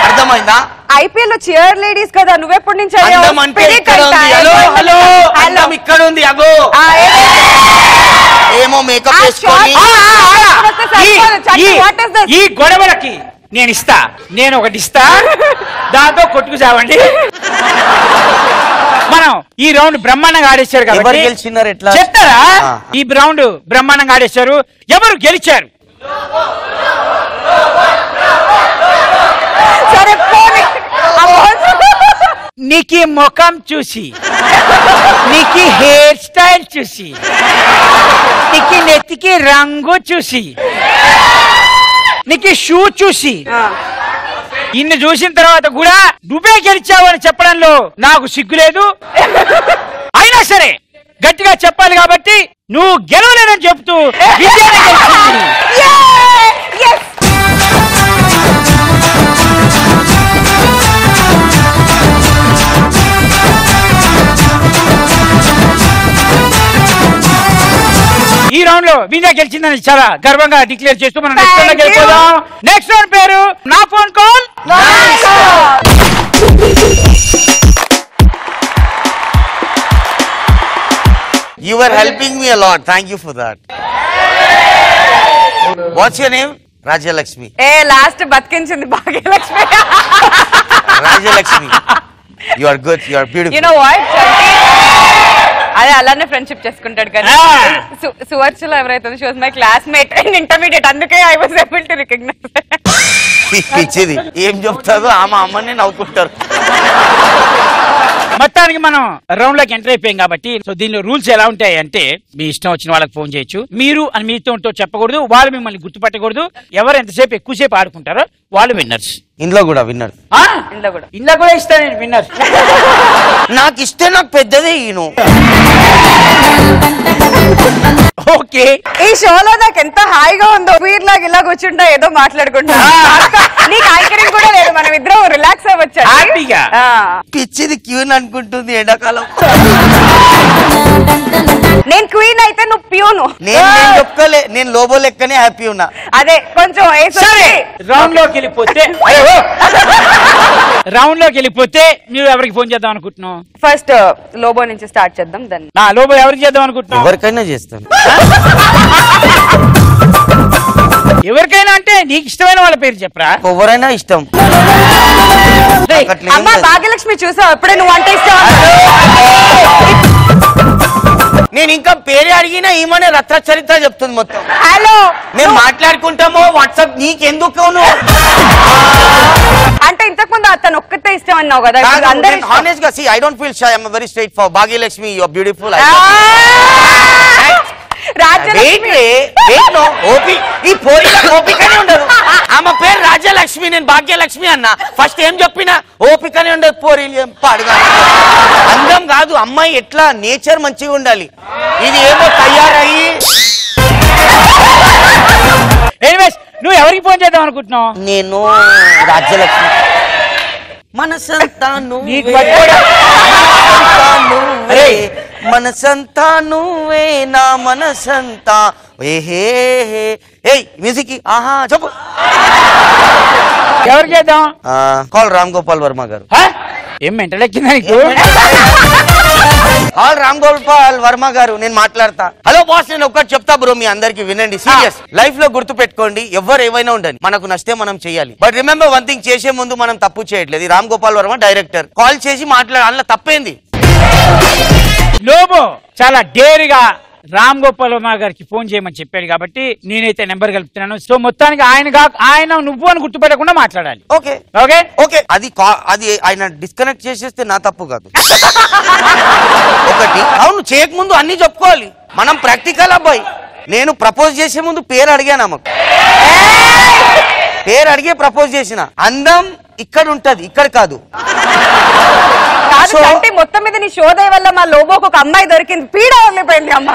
అర్థమైందా? ఐపీఎల్ లో చీర్ లేడీస్ కదా, నువ్వెప్పటి నుంచి అందం అంటే ఇక్కడ ఉంది. హలో హలో అందం ఇక్కడ ఉంది. అగో ఏమో మేకప్ చేసుకొని. ఈ గొడవలకి నేను ఒకటి ఇస్తా, దాంతో కొట్టుకు చావండి. మనం ఈ రౌండ్ బ్రహ్మాండంగా ఆడేశారు కాబట్టి గెలిచినారు ఎట్లా చెప్తారా? ఈ రౌండ్ బ్రహ్మాండంగా ఆడేశారు. ఎవరు గెలిచారు? నీకి ముఖం చూసి, నీకి హెయిర్ స్టైల్ చూసి, నీకి నెత్తికి రంగు చూసి, నీకి షూ చూసి, ఇన్ని చూసిన తర్వాత కూడా నువ్వే గెలిచావు అని చెప్పడంలో నాకు సిగ్గులేదు. అయినా సరే గట్టిగా చెప్పాలి కాబట్టి నువ్వు గెలవలేదని చెప్తూ విజయాన్ని గెలిచింది. ఈ రౌండ్ లో విజయ గెలిచిందని చాలా గర్వంగా డిక్లేర్ చేస్తూ మనం నెక్స్ట్ రౌండ్ గెలిపోదాం. నెక్స్ట్ రౌండ్ పేరు నా phone call. You were helping me a lot. Thank you for that. What's your name? Rajalakshmi. Last బతికించింది Bhagyalakshmi. Rajalakshmi. You are good. You are beautiful. You know what? అదే అలానే ఫ్రెండ్షిప్ చేసుకుంటాడు కానీ సువర్చలో ఎవరైతే she was my classmate and intermediate, అందుకే I was able to recognise. పిచ్చిది ఏం చెప్తాదో ఆమె అమ్మని నవ్వుకుంటారు. మొత్తానికి మనం రౌండ్ లోకి ఎంటర్ అయిపోయాం కాబట్టి సో దీనిలో రూల్స్ ఎలా ఉంటాయి అంటే మీ ఇష్టం వచ్చిన వాళ్ళకి ఫోన్ చేయొచ్చు. మీరు అని మీతో చెప్పకూడదు, వాళ్ళు మిమ్మల్ని గుర్తుపట్టకూడదు. ఎవరు ఎంతసేపు ఎక్కువసేపు ఆడుకుంటారో వాళ్ళు విన్నర్స్. ఇంట్లో కూడా విన్నర్. ఇంట్లో కూడా ఇస్తాను నేను విన్నర్. నాకు ఇస్తే నాకు పెద్దదే ఈను. ఓకే, ఈ షోలో నాకు ఎంత హాయిగా ఉందో. వీర్లాగా ఇలా కూర్చుంటా ఏదో మాట్లాడుకుంటా. నీకు యాంకరింగ్ కూడా లేదు, మనం ఇద్దరం రిలాక్స్ అవ్వచ్చు. పిచ్చిది క్యూన్ అనుకుంటుంది ఎండాకాలం. నేను క్వీన్ అయితే నువ్వు ప్యూను. నేను చెప్పుకోలే, నేను లోబో లెక్కనే హ్యాపీ ఉన్నా. అదే కొంచెం రౌండ్ లోకి వెళ్ళిపోతే నువ్వు ఎవరికి ఫోన్ చేద్దాం అనుకుంటున్నావు? ఫస్ట్ లోబో నుంచి స్టార్ట్ చేద్దాం. దాన్ని లోబో ఎవరికి చేద్దాం అనుకుంటున్నావు? ఎవరికైనా చేస్తాను. ఎవరికైనా అంటే నీకు ఇష్టమైన వాళ్ళ పేరు చెప్పరా? ఎవరైనా ఇష్టం. అమ్మా భాగ్యలక్ష్మి చూసావు ఎప్పుడే నువ్వు అంటే ఇష్టం? నేను ఇంకా పేరు అడిగినా ఈమెనే రత్న చరిత్ర చెప్తుంది మొత్తం. హలో మేము మాట్లాడుకుంటామో వాట్సాప్ నీకెందుకు? అంటే ఇంతకు ముందు అతను ఒక్కతే ఇష్టం అన్నావు కదా. హానెస్ట్ గా I don't feel shy. I'm very straightforward. Bhagyalakshmi you are beautiful. ఈ పోరీలకు ఓపికనే ఉండదు. ఆమె పేరు రాజలక్ష్మి, నేను భాగ్యలక్ష్మి అన్నా. ఫస్ట్ ఏం చెప్పినా ఓపికనే ఉండదు. పోరీలు ఏం పాడుగా. అందం కాదు అమ్మాయి, ఎట్లా నేచర్ మంచిగా ఉండాలి. ఇది ఏమో తయారయ్యి. ఎనీవేస్ నువ్వు ఎవరికి ఫోన్ చేద్దాం అనుకుంటున్నావు? నేను రాజ్యలక్ష్మి. మనసంతా మనసంతా నువ్వే నా మనసంతా. మ్యూజిక్ ఆహా చెప్పు. ఎవరు చేద్దాం? కాల్ రామ్ గోపాల్ వర్మ గారు. ఏం మెంటల్ ఎక్కిందా నీకు? ఆల్ రామ్ గోపాల్ వర్మ గారు నేను మాట్లాడతా. హలో బాస్, నేను ఒక్కటి చెప్తా బ్రో, మీ అందరికి వినండి. సీరియస్ లైఫ్ లో గుర్తు పెట్టుకోండి, ఎవరు ఏమైనా ఉండండి, మనకు నచ్చితే మనం చేయాలి. బట్ రిమెంబర్ వన్ థింగ్, చేసే ముందు మనం తప్పు చేయట్లేదు. రామ్ గోపాల్ వర్మ డైరెక్టర్, కాల్ చేసి మాట్లాడాలి, అందులో తప్పేంది? లోబో చాలా డేర్గా రామ్ గోపాల్ వర్మ గారికి ఫోన్ చేయమని చెప్పాడు కాబట్టి నేనైతే నెంబర్ కలుపుతున్నాను. సో మొత్తానికి ఆయన నువ్వు అని గుర్తుపెట్టకుండా మాట్లాడాలి. Okay okay okay. అది ఆయన డిస్కనెక్ట్ చేసేస్తే నా తప్పు కాదు. ఒకటి, అవును, చేయకముందు అన్ని చెప్పుకోవాలి. మనం ప్రాక్టికల్ అబ్బాయి. నేను ప్రపోజ్ చేసే ముందు పేరు అడిగాను ఆమెకు. పేరు అడిగే ప్రపోజ్ చేసిన. అందం ఇక్కడ ఉంటది, ఇక్కడ కాదు. అంటే మొత్తం మీద నీ షోదయ వల్ల మా లోబోకి ఒక అమ్మాయి దొరికింది, పీడ వదిలిపోయింది అమ్మ.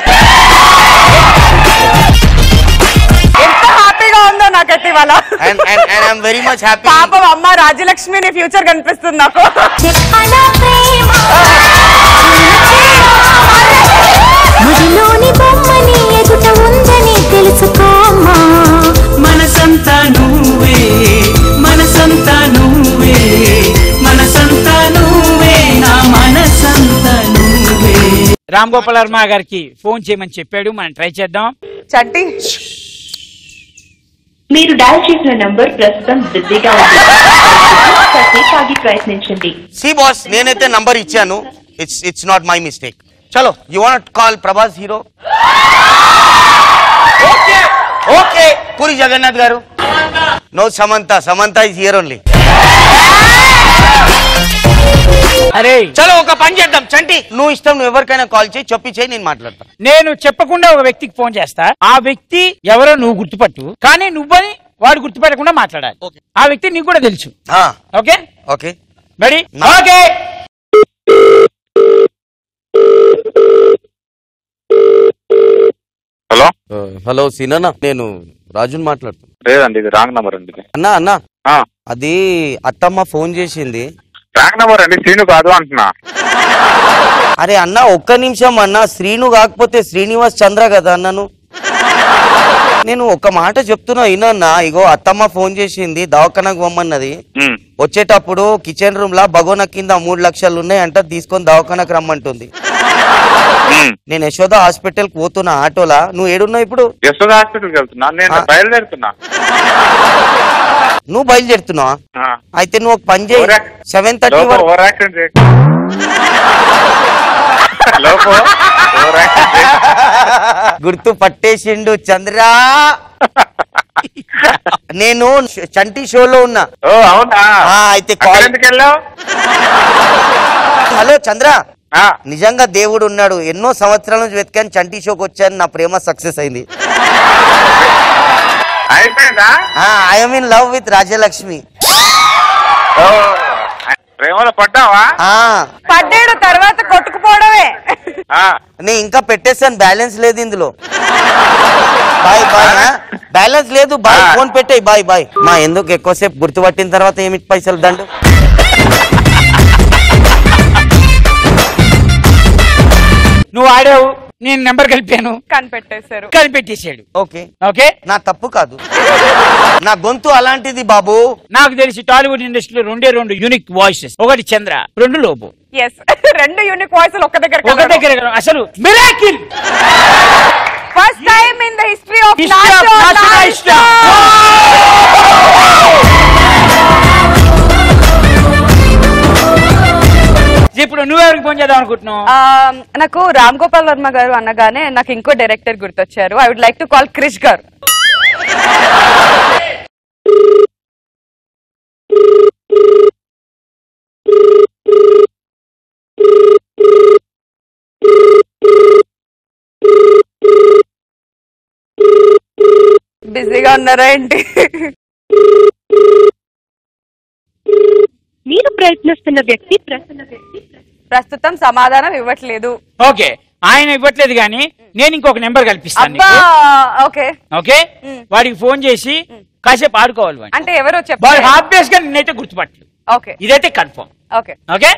ఎంత హ్యాపీగా ఉందో నాకైతే ఇవాళ. Very much happy. పాపం అమ్మ రాజ్యలక్ష్మి నీ ఫ్యూచర్ కనిపిస్తుంది నాకు. మనసంతా నువ్వే, మనసంతా నువ్వే, మనసంతా నువ్వే, నా మనసంతా నువ్వే. రామ్ గోపాల్ వర్మ గారికి ఫోన్ చేయమని చెప్పాడు, మనం ట్రై చేద్దాం. చంటి, మీరు డయల్ చేసిన నంబర్ ప్రస్తుతం బిజీగా ఉంది, ప్రయత్నించండి. సి బాస్, నేనైతే నంబర్ ఇచ్చాను. It's not my mistake. చలో, you want call Prabhas hero? Okay okay. Puri Jagannadh గారు? No, Samantha is here only. అరే చలో ఒక పని చేద్దాం. చంటి, నువ్వు ఇష్టం, నువ్వు ఎవరికైనా కాల్ చేయి, చెప్పి నేను మాట్లాడతా. నేను చెప్పకుండా ఒక వ్యక్తికి ఫోన్ చేస్తా. ఆ వ్యక్తి ఎవరో నువ్వు గుర్తుపట్టు, కానీ నువ్వని వాడు గుర్తుపెట్టకుండా మాట్లాడాలి. ఆ వ్యక్తి నీకు కూడా తెలుసు. Okay okay ready? Okay. Hello hello సీనన్న, నేను రాజుని మాట్లాడుతున్నా. లేదండి, ఇది రాంగ్ నంబర్ అండి. అన్నా అది అత్తమ్మ ఫోన్ చేసింది. రాంగ్ నంబర్ అండి, శ్రీను కాదు అంటున్నా. అరే అన్న, ఒక్క నిమిషం అన్న. శ్రీను కాకపోతే శ్రీనివాస్ చంద్ర కదా అన్నను. నేను ఒక మాట చెప్తున్నా ఇనన్నా. ఇగో అత్తమ్మ ఫోన్ చేసింది, దవాఖానకు పొమ్మన్నది. వచ్చేటప్పుడు కిచెన్ రూమ్ లా బగోన కింద 3 లక్షలు ఉన్నాయంట, తీసుకొని దవాఖానకు రమ్మంటుంది. నేను యశోద హాస్పిటల్ కి పోతున్నా ఆటోలా. నువ్వు ఏడున్నావు ఇప్పుడు? యశోద హాస్పిటల్ కి వెళ్తున్నా, నేను బయలుదేరుతున్నా. నువ్వు బయలుదేరుతున్నావా? అయితే నువ్వు ఒక పని చేయి, 7:30 గుర్తు పట్టేసిండు చంద్రా. నేను చంటి షోలో ఉన్నా. అయితే హలో చంద్ర, నిజంగా దేవుడు ఉన్నాడు. ఎన్నో సంవత్సరాల నుంచి వెతికాను, చంటి షోకి వచ్చాను, నా ప్రేమ సక్సెస్ అయింది. I'm in love with Rajyalakshmi. ప్రేమలో పడ్డావా? పడ్డాడు, తర్వాత కొట్టుకుపోవడమే. నేను ఇంకా పెట్టేసాను, బ్యాలెన్స్ లేదు ఇందులో. Bye bye. బ్యాలెన్స్ లేదు, బాయ్. ఫోన్ పెట్టేయి, బాయ్ బాయ్. మా ఎందుకు ఎక్కువసేపు గుర్తుపట్టిన తర్వాత ఏమిటి పైసలు దండు. నువ్వు ఆడావు, నేను నెంబర్ కలిపాను, కనిపెట్టేశాడు. ఓకే ఓకే, నా తప్పు కాదు. నా గొంతు అలాంటిది బాబు. నాకు తెలిసి టాలీవుడ్ ఇండస్ట్రీలో 2 యూనిక్ వాయిసెస్, ఒకటి చంద్ర, 2 లోబో. 2 యూనిక్ వాయిస్లు ఒక దగ్గర అసలు miracle. First time in the history of ఇప్పుడు నువ్వెవరికి ఫోన్ చేద్దాం అనుకుంటున్నావు? నాకు రామ్ గోపాల్ వర్మ గారు అనగానే నాకు ఇంకో డైరెక్టర్ గుర్తొచ్చారు. I would like to call Krish గారు. బిజీగా ఉన్నారా ఏంటి? మీరు ప్రయత్నిస్తున్న వ్యక్తి ప్రస్తుతం సమాధానం ఇవ్వట్లేదు. ఓకే, ఆయన ఇవ్వట్లేదు కానీ నేను ఇంకొక నెంబర్ కల్పిస్తాను. ఓకే ఓకే, వాడికి ఫోన్ చేసి కాసేపు ఆడుకోవాలి. అంటే ఎవరో చెప్పారు, వాడు ఆబ్వియస్ గా నేనైతే గుర్తుపట్టలేదు. ఓకే, ఇదైతే కన్ఫర్మ్. Okay okay.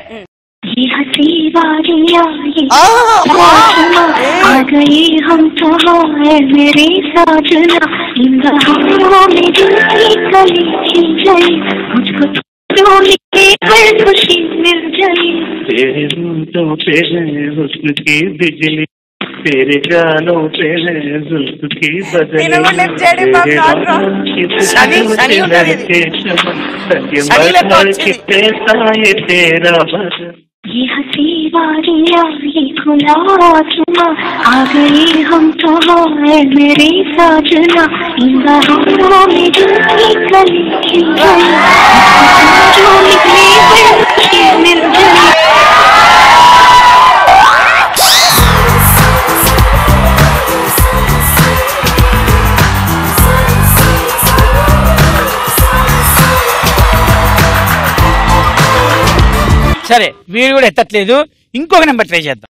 खुशी मिल गली तेरे होठों पे है हुस्न की बिजली तेरे गालों पे है जुल्फ की बदली तेरे बालों की ये तेरा बदन ये हंसी वादियाँ ये खुला आसमां आ गए हम तो है मेरे साजना इन बहारों में दिल की कली खिल गई जो निकले बल्कि मिल गई సరే వీడు కూడా ఎత్తట్లేదు ఇంకొక నెంబర్ ట్రై చేద్దాం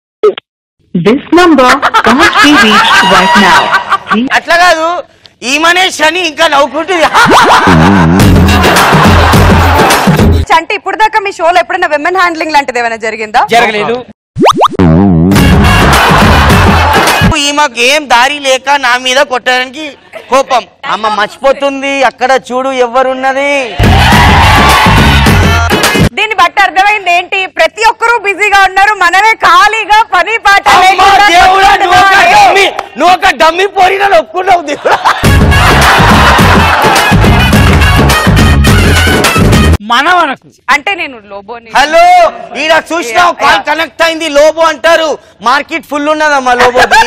this number can't be reached right now అట్లా కాదు ఈమనే శని ఇంకా నవ్వుకుంటుంది అంటే ఇప్పుడు దాకా మీ షోలో ఎప్పుడైనా విమెన్ హ్యాండ్లింగ్ లాంటిది ఏమైనా జరిగిందా? జరగలేదు. ఈమెకు ఏం దారి లేక నా మీద కొట్టడానికి కోపం. అమ్మ మర్చిపోతుంది అక్కడ చూడు ఎవరున్నది. దీన్ని బట్టి అర్థమైంది ఏంటి, ప్రతి ఒక్కరూ బిజీగా ఉన్నారు, మనమే ఖాళీగా పని పాట నువ్వు ఒక డమ్మి పోరిన ఒప్పుకున్నావు. మనకు అంటే నేను లోబోని. హలో ఈడ చూసినావు కాల్ కనెక్ట్ అయింది లోబో అంటారు. మార్కెట్ ఫుల్ ఉన్నదమ్మా లోబోది.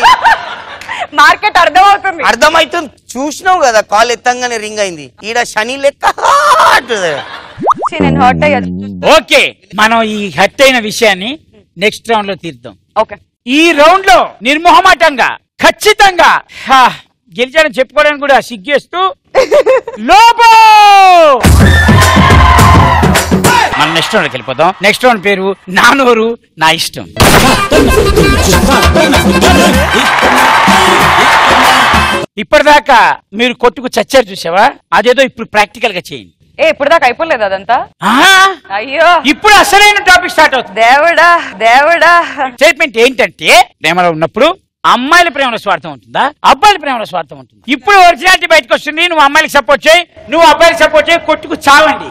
మార్కెట్ అర్థమవుతుంది, అర్థమవుతుంది. చూసినావు కదా కాల్ ఎత్తంగానే రింగ్ అయింది. ఈడ శని లెక్క ఓకే మనం ఈ హట్ అయిన విషయాన్ని నెక్స్ట్ రౌండ్ లో తీర్దాం. ఓకే ఈ రౌండ్ లో నిర్మోహమాటంగా ఖచ్చితంగా గెలిచాడని చెప్పుకోవడానికి కూడా సిగ్గేస్తూ లోబో. మనం నెక్స్ట్ రౌండ్కి వెళ్ళిపోతాం. నెక్స్ట్ రౌండ్ పేరు నానోరు నా ఇష్టం. ఇప్పటిదాకా మీరు కొట్టుకు చచ్చారు చూసావా, అదేదో ఇప్పుడు ప్రాక్టికల్ గా చేయండి. ఇప్పుడు దాకా అయిపోలేదు అదంతా. అయ్యో ఇప్పుడు అసలైన టాపిక్ స్టార్ట్ అవుతుంది. దేవుడా దేవుడా. స్టేట్మెంట్ ఏంటంటే ప్రేమలో ఉన్నప్పుడు అమ్మాయిల ప్రేమలో స్వార్థం ఉంటుందా, అబ్బాయిల ప్రేమలో స్వార్థం ఉంటుంది. ఇప్పుడు ఒరిజినాలిటీ బయటకు వస్తుంది. నువ్వు అమ్మాయికి సపోర్ట్ చేయి, నువ్వు అబ్బాయికి సపోర్ట్ చేయి, కొట్టుకు చావండి.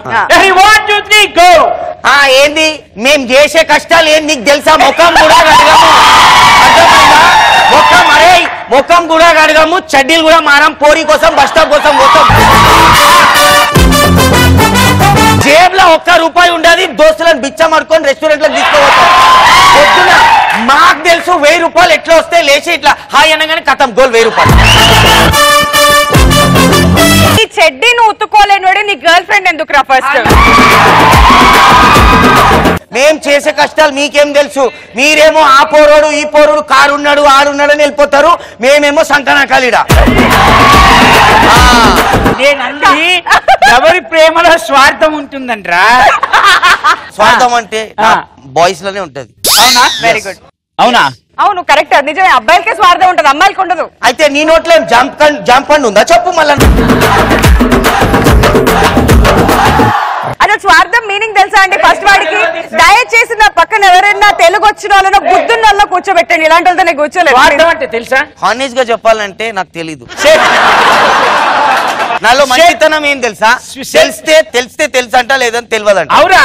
ఏంది మేం చేసే కష్టాలు ఏంది నీకు తెలుసా? ముఖం కూడా కడగము, ముఖం అరే ముఖం కూడా కడగము, చడ్డీలు కూడా మారం, పోరి కోసం బస్ స్టాప్ కోసం పోతాం. జేబులో ₹1 ఉండదు, దోస్తులను బిచ్చం అడుకొని రెస్టారెంట్ లో తీసుకోవచ్చాం. పొద్దున మాకు తెలుసు ₹1000 ఎట్లా వస్తే లేచి ఇట్లా హాయ్ అనగానే కథం గోల్ ₹1000. ఈ చెడ్డీ నువ్వు ఉత్తుకోలేనోడే నీ గర్ల్ ఫ్రెండ్ ఎందుకు రా ఫస్ట్? మేం చేసే కష్టాలు మీకేం తెలుసు? మీరేమో ఆ పోరోడు ఈ పోరుడు కారు ఉన్నాడు ఆడున్నాడు అని వెళ్ళిపోతారు, మేమేమో సంకనాకాలిడా. ఎవరి ప్రేమలో స్వార్థం ఉంటుందంట్రా. స్వార్థం అంటే బాయ్స్ లోనే ఉంటది. అవునా? Very good. అవునా? అవును కరెక్ట్, నిజమే. అబ్బాయిలకే స్వార్థం ఉంటుంది, అమ్మాయిలకి ఉండదు. అయితే నీ నోట్లో జంప్ పండు ఉందా చెప్పు మళ్ళా. అదే స్వార్థం మీనింగ్ తెలుసా అండి? ఫస్ట్ వాడికి దయచేసి నా పక్కన ఎవరైనా తెలుగు వచ్చిన వాళ్ళలో బుద్ధున్న వాళ్ళలో కూర్చోబెట్టండి, ఇలాంటి వాళ్ళతో నేను కూర్చోలేదు. అంటే తెలుసా? హానెస్ట్ గా చెప్పాలంటే నాకు తెలీదు. నాలో మంచితనం ఏం తెలుసా? తెలిస్తే తెలుసు అంట, లేదని తెలియదంట. అవురా?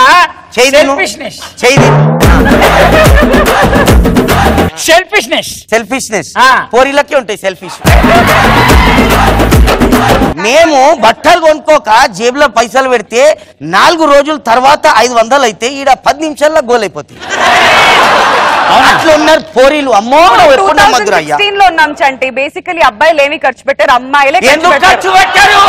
సెల్ఫిష్నెస్ పోరీలకే ఉంటాయి సెల్ఫిష్. మేము బట్టలు కొనుక్కోక జేబులో పైసలు పెడితే 4 రోజుల తర్వాత 500 అయితే ఈడ 10 నిమిషాల్లో గోల్ అయిపోతుంది. అట్లా ఉన్నారు పోరీలు. అమ్మో లో ఉన్నాం చంటి. బేసికలీ అబ్బాయిలు ఏమి ఖర్చు పెట్టారు, అమ్మాయిలే ఖర్చు పెట్టారు.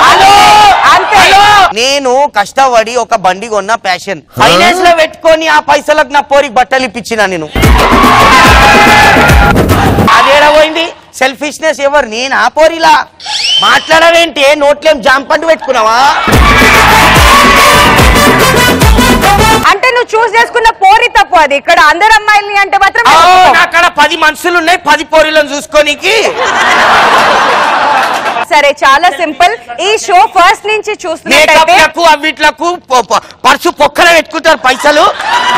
నేను కష్టపడి ఒక బండి కొన్న ప్యాషన్ ఫైనాన్స్ లో పెట్టుకొని ఆ పైసలకు నా పోరికి బట్టలు ఇప్పించిన నేను. అదేడా పోయింది సెల్ఫిష్నెస్? ఎవరు నేను ఆ పోరిలా మాట్లాడవేంటి? నోట్లేం జాంపండు పెట్టుకున్నావా? అంటే నువ్వు చూస్ చేసుకున్న పోరి తప్పు అది. ఇక్కడ అందరు అమ్మాయిల్ని అంటే మాత్రం అక్కడ 10 మనుషులు ఉన్నాయి, 10 పోరీలను చూసుకోనికి. సరే చాలా సింపుల్. ఈ షో ఫస్ట్ నుంచి చూస్తున్నట్టయితే అవిట్లకు పర్సు పొక్కన పెట్టుకుంటారు పైసలు,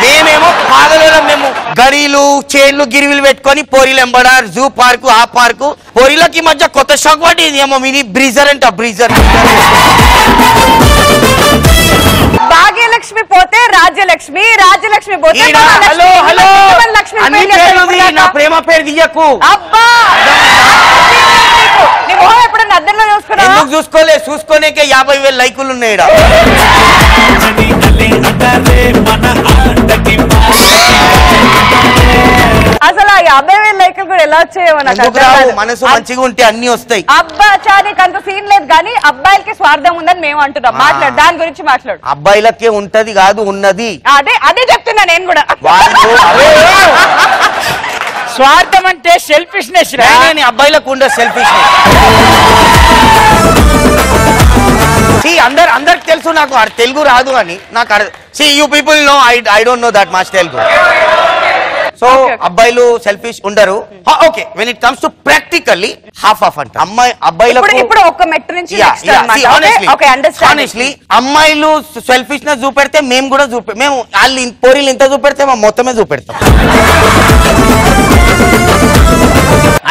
మేమేమో పాగలో మేము గడీలు చైన్లు గిరివిలు పెట్టుకొని పోరీలు ఎంబడా జూ పార్కు ఆ పార్కు. పోరీలకి మధ్య కొత్త షాక్ పట్టింది ఏమో మినీ బ్రీజర్ అంట. బ్రీజర్ భాగ్యలక్ష్మి పోతే రాజ్యలక్ష్మి, రాజ్యలక్ష్మి హలో హలో అన్ని పేరు నా ప్రేమ పేరు తీయకు. అబ్బా నీ మొహం ఎప్పుడన్నా అద్దంలో చూసుకున్నా? ఎందుకు చూసుకోలే, చూసుకోనేకే 50,000 లైకులు ఉన్నాయి. అసలు ఆ 50,000 లైకులు కూడా ఎలా వచ్చాయో మనసు మంచిగా ఉంటే అన్ని వస్తాయి. అబ్బా నీకు అంత సీన్ లేదు కానీ అబ్బాయిలకి స్వార్థం ఉందని మేము అంటున్నాం. మాట్లాడు, దాని గురించి మాట్లాడు. అబ్బాయిలకే ఉంటది కాదు, ఉన్నది. అదే చెప్తున్నా నేను కూడా. స్వార్థం అంటే సెల్ఫిష్నెస్. అబ్బాయిలకు ఉండే సెల్ఫిష్నెస్ అందరికి తెలుసు. నాకు తెలుగు రాదు అని నాకు. You people know I don't know that much Telugu. So అబ్బాయిలు సెల్ఫిష్ ఉండరు. Okay, when it comes to practically half of అంట. అబ్బాయిలకు ఇప్పుడు ఒక మెట్టు నుంచి హానెస్ట్లీ అమ్మాయిలు సెల్ఫిష్నెస్ చూపెడితే మేము కూడా మేము వాళ్ళు పోరీలు ఇంత చూపెడితే మేము మొత్తమే చూపెడతాం.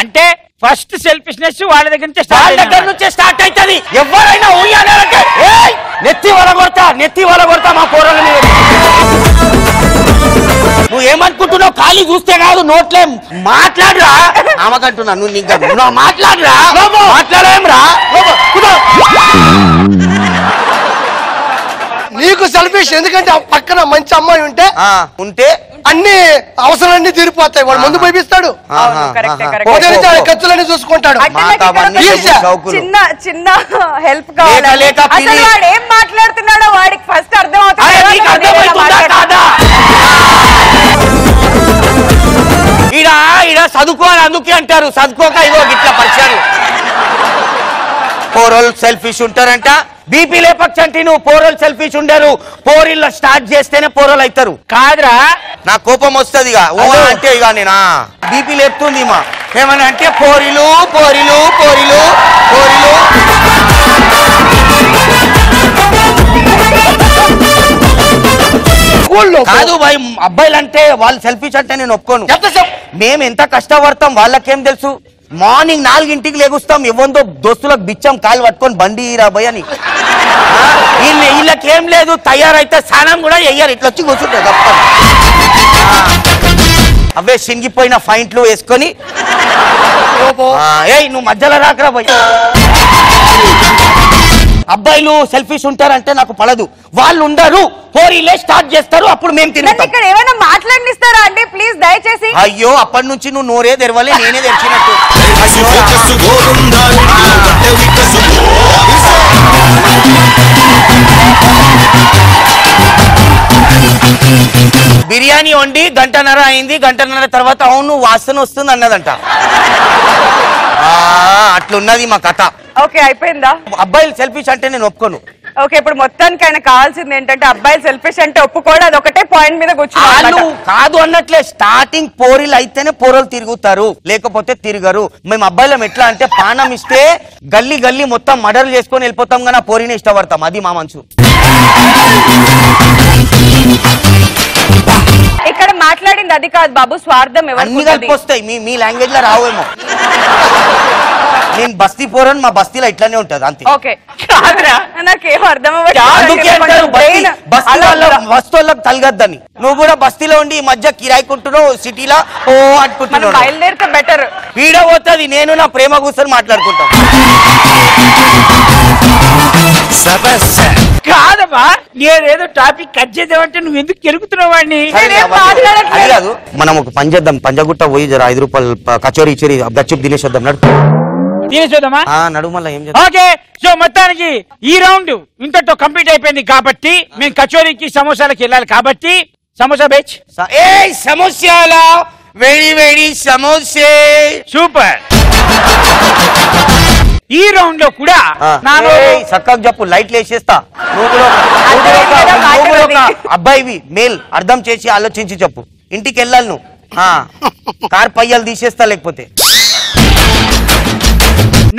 అంటే ఫస్ట్ సెల్ఫిష్నెస్ వాళ్ళ దగ్గర నుంచే స్టార్ట్ అవుతుంది. ఎవరైనా ఊయాలంటే నెత్తి వలగొడతా మా కూరలు. నువ్వు ఏమనుకుంటున్నావు? ఖాళీ చూస్తే కాదు, నోట్లే మాట్లాడరా. ఆమెకంటున్నా నువ్వు మాట్లాడరా. మాట్లాడేం రా. నీకు సెల్ఫిష్ ఎందుకంటే పక్కన మంచి అమ్మాయి ఉంటే అన్ని అవసరాలన్నీ తీరిపోతాయి. వాడు ముందు పంపిస్తాడు, ఖర్చులన్నీ చూసుకుంటాడు. చిన్న చిన్న హెల్ప్ కావాలి. అసలు వాడు ఏం మాట్లాడుతున్నాడో వాడికి ఫస్ట్ అర్థం అవుతుంది. ఈడ చదువుకోవాలి అందుకే అంటారు, చదువుకోక ఇగో గిట్ల పరిచయాలు. పోరల్ సెల్ఫిష్ ఉంటారంట. బీపీ లేపచ్చంటి నువ్వు పోరల్ సెల్ఫిష్ ఉండరు. పోరిల్లో స్టార్ట్ చేస్తేనే పోరలు అవుతారు. కాదురా, నా కోపం వస్తుంది. అంటే ఇక నేను బీపీ లేపుతుంది మా ఏమన్నా అంటే పోరిలు పోరిలు పోరిలు పోరిలు. కాదు భయ్, అబ్బాయిలు అంటే వాళ్ళు సెల్ఫిష్ అంటే నేను ఒప్పుకోను. మేము ఎంత కష్టపడతాం వాళ్ళకేం తెలుసు. మార్నింగ్ 4 లేగుస్తాం, ఇవ్వందో దోస్తులకు బిచ్చాం కాలు పట్టుకొని బండి రాబోయ్ అని. వీళ్ళకేం లేదు, తయారైతే స్నానం కూడా వెయ్యారు, ఇట్లా వచ్చి కూర్చుంటారు తప్ప. అవే సింగిపోయిన ఫైంట్లు వేసుకొని నువ్వు మధ్యలో రాకరా పోయి. అబ్బాయిలు సెల్ఫిష్ ఉంటారంటే నాకు పడదు. వాళ్ళు ఉండరు, పోరీలే స్టార్ట్ చేస్తారు, అప్పుడు మేము తింటాం. ఇక్కడ ఏమైనా మాట్లాడిస్తారా అండి ప్లీజ్ దయచేసి? అయ్యో అప్పటి నుంచి నువ్వు నోరే తెరవలే, నేనే తెరిచినట్టు. బిర్యానీ వండి 1.5 గంట అయింది. 1.5 గంట తర్వాత అవును వాసన వస్తుంది అన్నదంట. అట్లున్నది మా కథ. ఓకే అయిపోయిందా? అబ్బాయిలు సెల్ఫిష్ అంటే నేను ఒప్పుకోను. ఓకే, ఇప్పుడు మొత్తానికి ఆయన కావాల్సింది ఏంటంటే అబ్బాయిలు సెల్ఫిష్ అంటే ఒప్పుకోడు, అది ఒకటే పాయింట్ మీద కూర్చున్నాడు. కాదు అన్నట్లే, స్టార్టింగ్ పోరీలు అయితేనే పోరలు తిరుగుతారు, లేకపోతే తిరగరు. మేము అబ్బాయిలం ఎట్లా అంటే పానం ఇస్తే గల్లీ గల్లీ మొత్తం మర్డర్లు చేసుకొని వెళ్ళిపోతాం, కానీ ఆ పోరీని ఇష్టపడతాం. అది మా మనసు. ఇక్కడ మాట్లాడింది అది కాదు బాబు, స్వార్థం అన్ని కలిపి వస్తాయి. మీ లాంగ్వేజ్ లో రావేమో. నేను బస్తీ పోరని, మా బస్తీలో ఇట్లానే ఉంటది అంతే. ఓకే నాకేం అర్థం బస్తోళ్ళకి తలగద్దని. నువ్వు కూడా బస్తీలో ఉండి ఈ మధ్య కిరాయికుంటున్నావు, సిటీలో ఓ అనుకుంటున్నావు. బయలుదేరితే బెటర్. వీడ పోతుంది, నేను నా ప్రేమ కూర్చొని మాట్లాడుకుంటాను. కాదమ్మా, నేనేదో టాపిక్ కట్ చేద్దామంటే నువ్వు ఎందుకు కెలుగుతున్నావు వాడిని? అది కాదు, మనం ఒక పని చేద్దాం. పంజగుట్ట పోయి జర 5 రూపాయలు కచోరీ ఇచ్చేరి గచ్చుప్ తినేసేద్దాం. తినేసేద్దామా? నడు మళ్ళీ ఏం చేద్దాం. ఓకే, సో మొత్తానికి ఈ రౌండ్ ఇంతతో కంప్లీట్ అయిపోయింది కాబట్టి మేము కచోరీకి సమోసాలకి వెళ్ళాలి కాబట్టి సమోసా బేచ్. సమోసాల వేడి వేడి సమోసే. సూపర్. ఈ రౌండ్ లో కూడా చక్కగా చెప్పు, లైట్లు వేసేస్తా. అబ్బాయివి మేల్ అర్థం చేసి ఆలోచించి చెప్పు. ఇంటికి వెళ్ళాలి నువ్వు, కార్ పయ్యాలు తీసేస్తా. లేకపోతే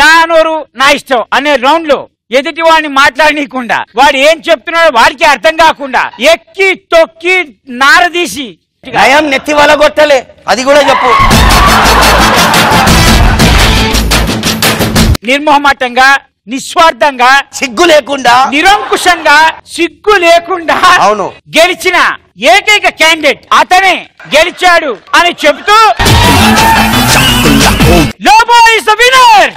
నా నోరు నా ఇష్టం అనే రౌండ్ లో ఎదుటి వాడిని మాట్లాడనీయకుండా, వాడు ఏం చెప్తున్నాడో వాడికి అర్థం కాకుండా ఎక్కి తొక్కి నారదీసి నయం నెత్తి వలగొట్టలే, అది కూడా చెప్పు. నిర్మోహమాటంగా, నిస్వార్థంగా, సిగ్గు లేకుండా, నిరంకుశంగా, సిగ్గు లేకుండా అవును గెలిచిన ఏకైక క్యాండిడేట్ అతనే గెలిచాడు అని చెబుతూ లోబో ఇస్ ద విన్నర్.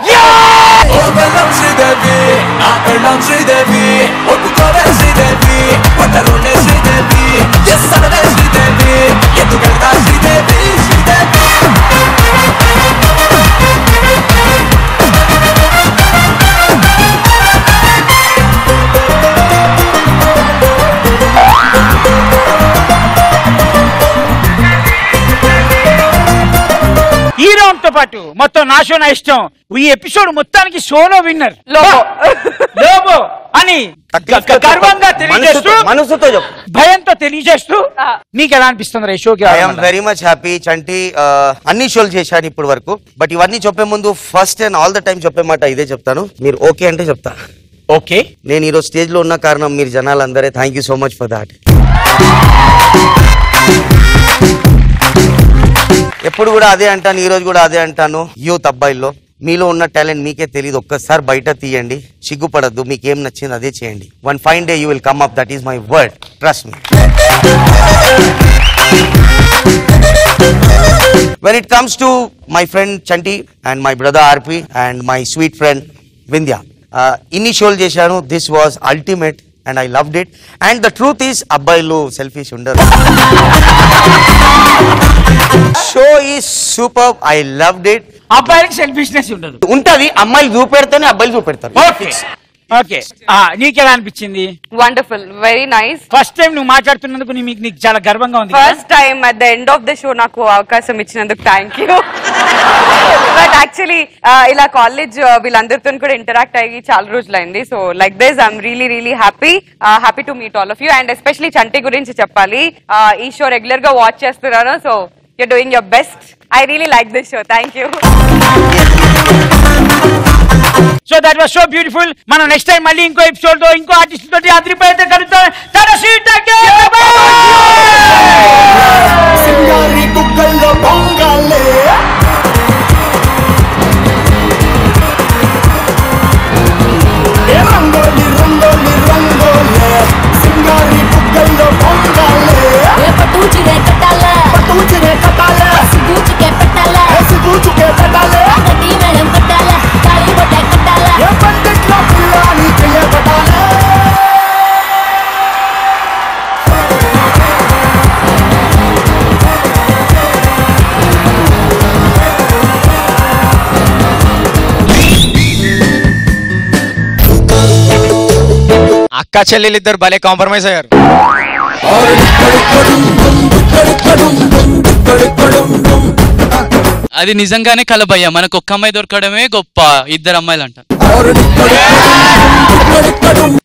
ఈ రౌండ్ తో పాటు మొత్తం నా షో నా ఇష్టం ఈ ఎపిసోడ్ మొత్తానికి షోలో విన్నర్ లోబో అని గర్వంగా తెలియజేస్తూ మనసుతో చెప్పు, భయంతో తెలియజేస్తూ మీకు ఎలా అనిపిస్తుంది ఈ షోకి? I'm very much happy. Chanti అన్ని షోలు చేశాను ఇప్పటి వరకు, బట్ ఇవన్నీ చెప్పే ముందు first and all the time చెప్పే మాట ఇదే చెప్తాను, మీరు ఓకే అంటే చెప్తా ఓకే. నేను ఈరోజు స్టేజ్ లో ఉన్న కారణం మీరు జనాలందరే. Thank you so much for that. ఎప్పుడు కూడా అదే అంటాను, ఈ రోజు కూడా అదే అంటాను. యూత్ అబ్బాయిల్లో మీలో ఉన్న టాలెంట్ మీకే తెలియదు, ఒక్కసారి బయట తీయండి, సిగ్గుపడద్దు, మీకేం నచ్చింది అదే చేయండి. One fine day you will come up, that is my word, trust me. When it comes to my friend Chanti and my brother RP and my sweet friend Vindhya, inni షోలు చేశాను. This was ultimate and I loved it. And the truth is, abbayilu selfish undaru. Show is superb. I loved it. అబ్బాయిలకి సెల్ఫిష్నెస్ ఉండదు, ఉంటది. అమ్మాయిలు చూపెడతానే అబ్బాయిలు చూపెడతారు. ఓకే, నీకెలా అనిపించింది? Wonderful, very nice. First time నువ్వు మాట్లాడుతున్నందుకు నీకు చాలా గర్వంగా ఉంది. First time at the end of the show నాకు అవకాశం ఇచ్చినందుకు థ్యాంక్ యూ. బట్ యాక్చువల్లీ ఇలా కాలేజ్ వీళ్ళందరితో కూడా ఇంటరాక్ట్ అయ్యి చాలా రోజులైంది. So like this I'm really happy to meet all of you. And especially Chanti గురించి చెప్పాలి, ఈ షో రెగ్యులర్ గా వాచ్ చేస్తున్నాను. So you're doing your best. I really like this show. Thank you. So that was so beautiful. మనం నెక్స్ట్ టైం మళ్ళీ ఇంకో ఎపిసోడ్ తో ఇంకో ఆర్టిస్ట్ తోటి అదిరిపోయితే కలుద్దాం. సింగారి కుక్కల్లో పొంగాలే, రంగోలి రంగోలి రంగోలే, సింగారి కుక్కల్లో పొంగాలే, పటూచిరే కట్టాలే, పటూచిరే కట్టాలే, సిగూచుకే పెట్టాలే, సిగూచుకే పెట్టాలే, గట్టి మేళం కట్టాలే, తాళి బొట్టే కట్టాలే, ఏ పండిట్లో పిల్లాని చేయబడాలే. అక్క చెల్లెలిద్దరు భలే కాంప్రమైజ్ అయ్యారు. అది నిజంగానే కలబయ్యా, మనకు ఒక్క అమ్మాయి దొరకడమే గొప్ప, ఇద్దరు అమ్మాయిలు అంట.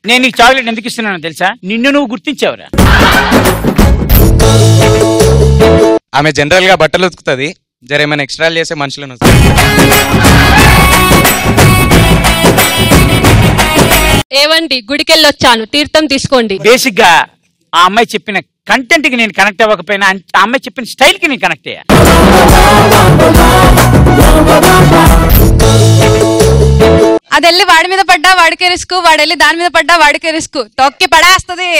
నేను నీకు చాక్లెట్ ఎందుకు ఇస్తున్నాను తెలుసా? నిన్ను నువ్వు గుర్తించావురా. ఆమె జనరల్ గా బట్టలు ఉతుకుతుంది, జరేమైనా ఎక్స్ట్రా చేసే మనుషులను. ఏవండి, గుడికెళ్ళొచ్చాను, తీర్థం తీసుకోండి. బేసిక్ గా ఆ అమ్మాయి చెప్పిన కంటెంట్ కి నేను కనెక్ట్ అవ్వకపోయినా ఆ అమ్మాయి చెప్పిన స్టైల్ కి నేను కనెక్ట్ అయ్యా. అది వెళ్ళి వాడి మీద పడ్డా వాడికే రిస్క్, వాడు వెళ్ళి దాని మీద పడ్డా వాడికే రిస్క్, తొక్కి పడేస్తుంది.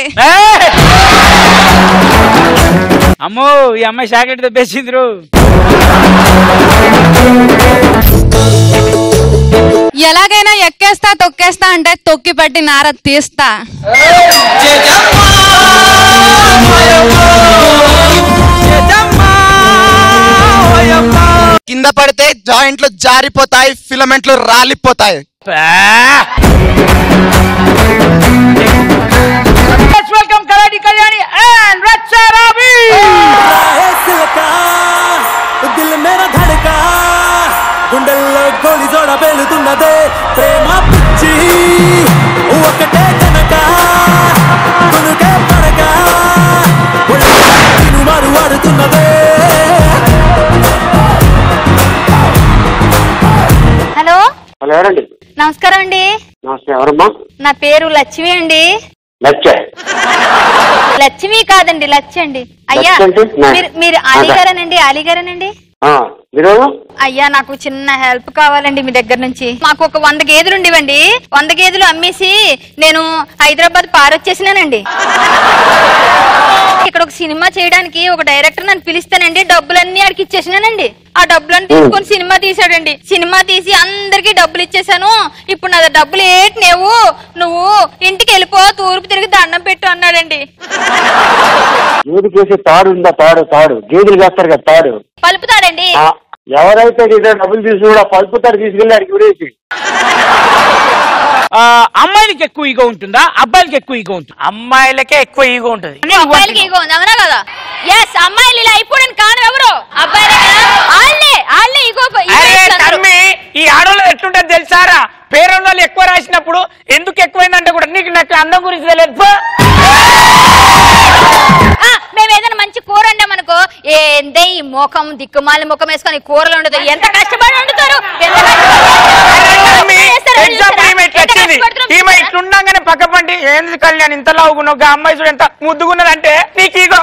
అమ్మో, ఈ అమ్మాయి చాక్లెట్ దెబ్బేసింది. ఎలాగైనా ఎక్కేస్తా తొక్కేస్తా అంటే తొక్కి పట్టి నార తీస్తా. కింద పడితే జాయింట్లు జారిపోతాయి, ఫిలమెంట్లు రాలిపోతాయి. వెల్కమ్ కరాటి కళ్యాణి అండ్ రచ్చా రావి. దిల్ మేరా ధడకా, గుండెల్లో గోలి జోడ పేలుతున్నదే, ప్రేమ పిచ్చి ఒకటే కనుక గునుకే పడక మారు వాడుతున్నదే. హలో హలో, ఎవరండి? నమస్కారం అండి. నమస్తే, ఎవరమ్మా? నా పేరు లక్ష్మి అండి. లక్ష్మి కాదండి, లక్ష్మి అండి. అయ్యా మీరు అలీగారేనండి? అలీగారేనండి. అయ్యా, నాకు చిన్న హెల్ప్ కావాలండి మీ దగ్గర నుంచి. మాకు ఒక 100 గేదెలు ఉండేవండి. 100 గేదెలు అమ్మేసి నేను హైదరాబాద్ పారొచ్చేసినానండి. ఇక్కడ ఒక సినిమా చేయడానికి ఒక డైరెక్టర్ నన్ను పిలిస్తానండి, డబ్బులన్నీ ఆడికి ఇచ్చేసినానండి. ఆ డబ్బులన్నీ తీసుకొని సినిమా తీసాడండి. సినిమా తీసి అందరికి డబ్బులు ఇచ్చేసాను. ఇప్పుడు నా డబ్బులు ఏంటి నువ్వు ఇంటికి వెళ్ళిపో, తూర్పు తిరిగి దండం పెట్టు అన్నాడండి. చేసే తాడు ఉందా? తాడు గేదెలు చేస్తారు కదా తాడు, పలుపుతాడండి. ఎవరైతే డబ్బులు తీసుకు కూడా పలుపుతాడు, తీసుకెళ్ళి అడిగి ఉరేసి. అమ్మాయిలకి ఎక్కువ ఈగో ఉంటుందా, అబ్బాయిలకి ఎక్కువ ఈగో ఉంటుంది? అమ్మాయిలకే ఎక్కువ ఈగో ఉంటుంది. అబ్బాయిలకి ఈగో ఉంది, అవునా కదా? ఎస్, అమ్మాయిలు ఇలా అయిపోయాను కాను ఎవరు అబ్బాయిలే కదా, వాళ్ళే ఈగో. ఈ ఆడవాళ్ళు ఎట్లుంటుంది తెలుసారా? పేరున్నోళ్ళు ఎక్కువ రాసినప్పుడు ఎందుకు ఎక్కువైందంటే కూడా నీకు నాకు అందం గురించి తెలియదు. మేము ఏదైనా మంచి కూర వండామనుకో, ఏందే ఈ ముఖం దిక్కుమాలి ముఖం వేసుకొని కూరలు వండుతారు, ఎంత కష్టపడి వండుతారు. ఈమె ఇట్లుండగానే పక్క పండి ఏంది కళ్యాణ్ ఇంతలా ఒక అమ్మాయి చూడు ఎంత ముద్దుగున్నదంటే నీకు ఈగో.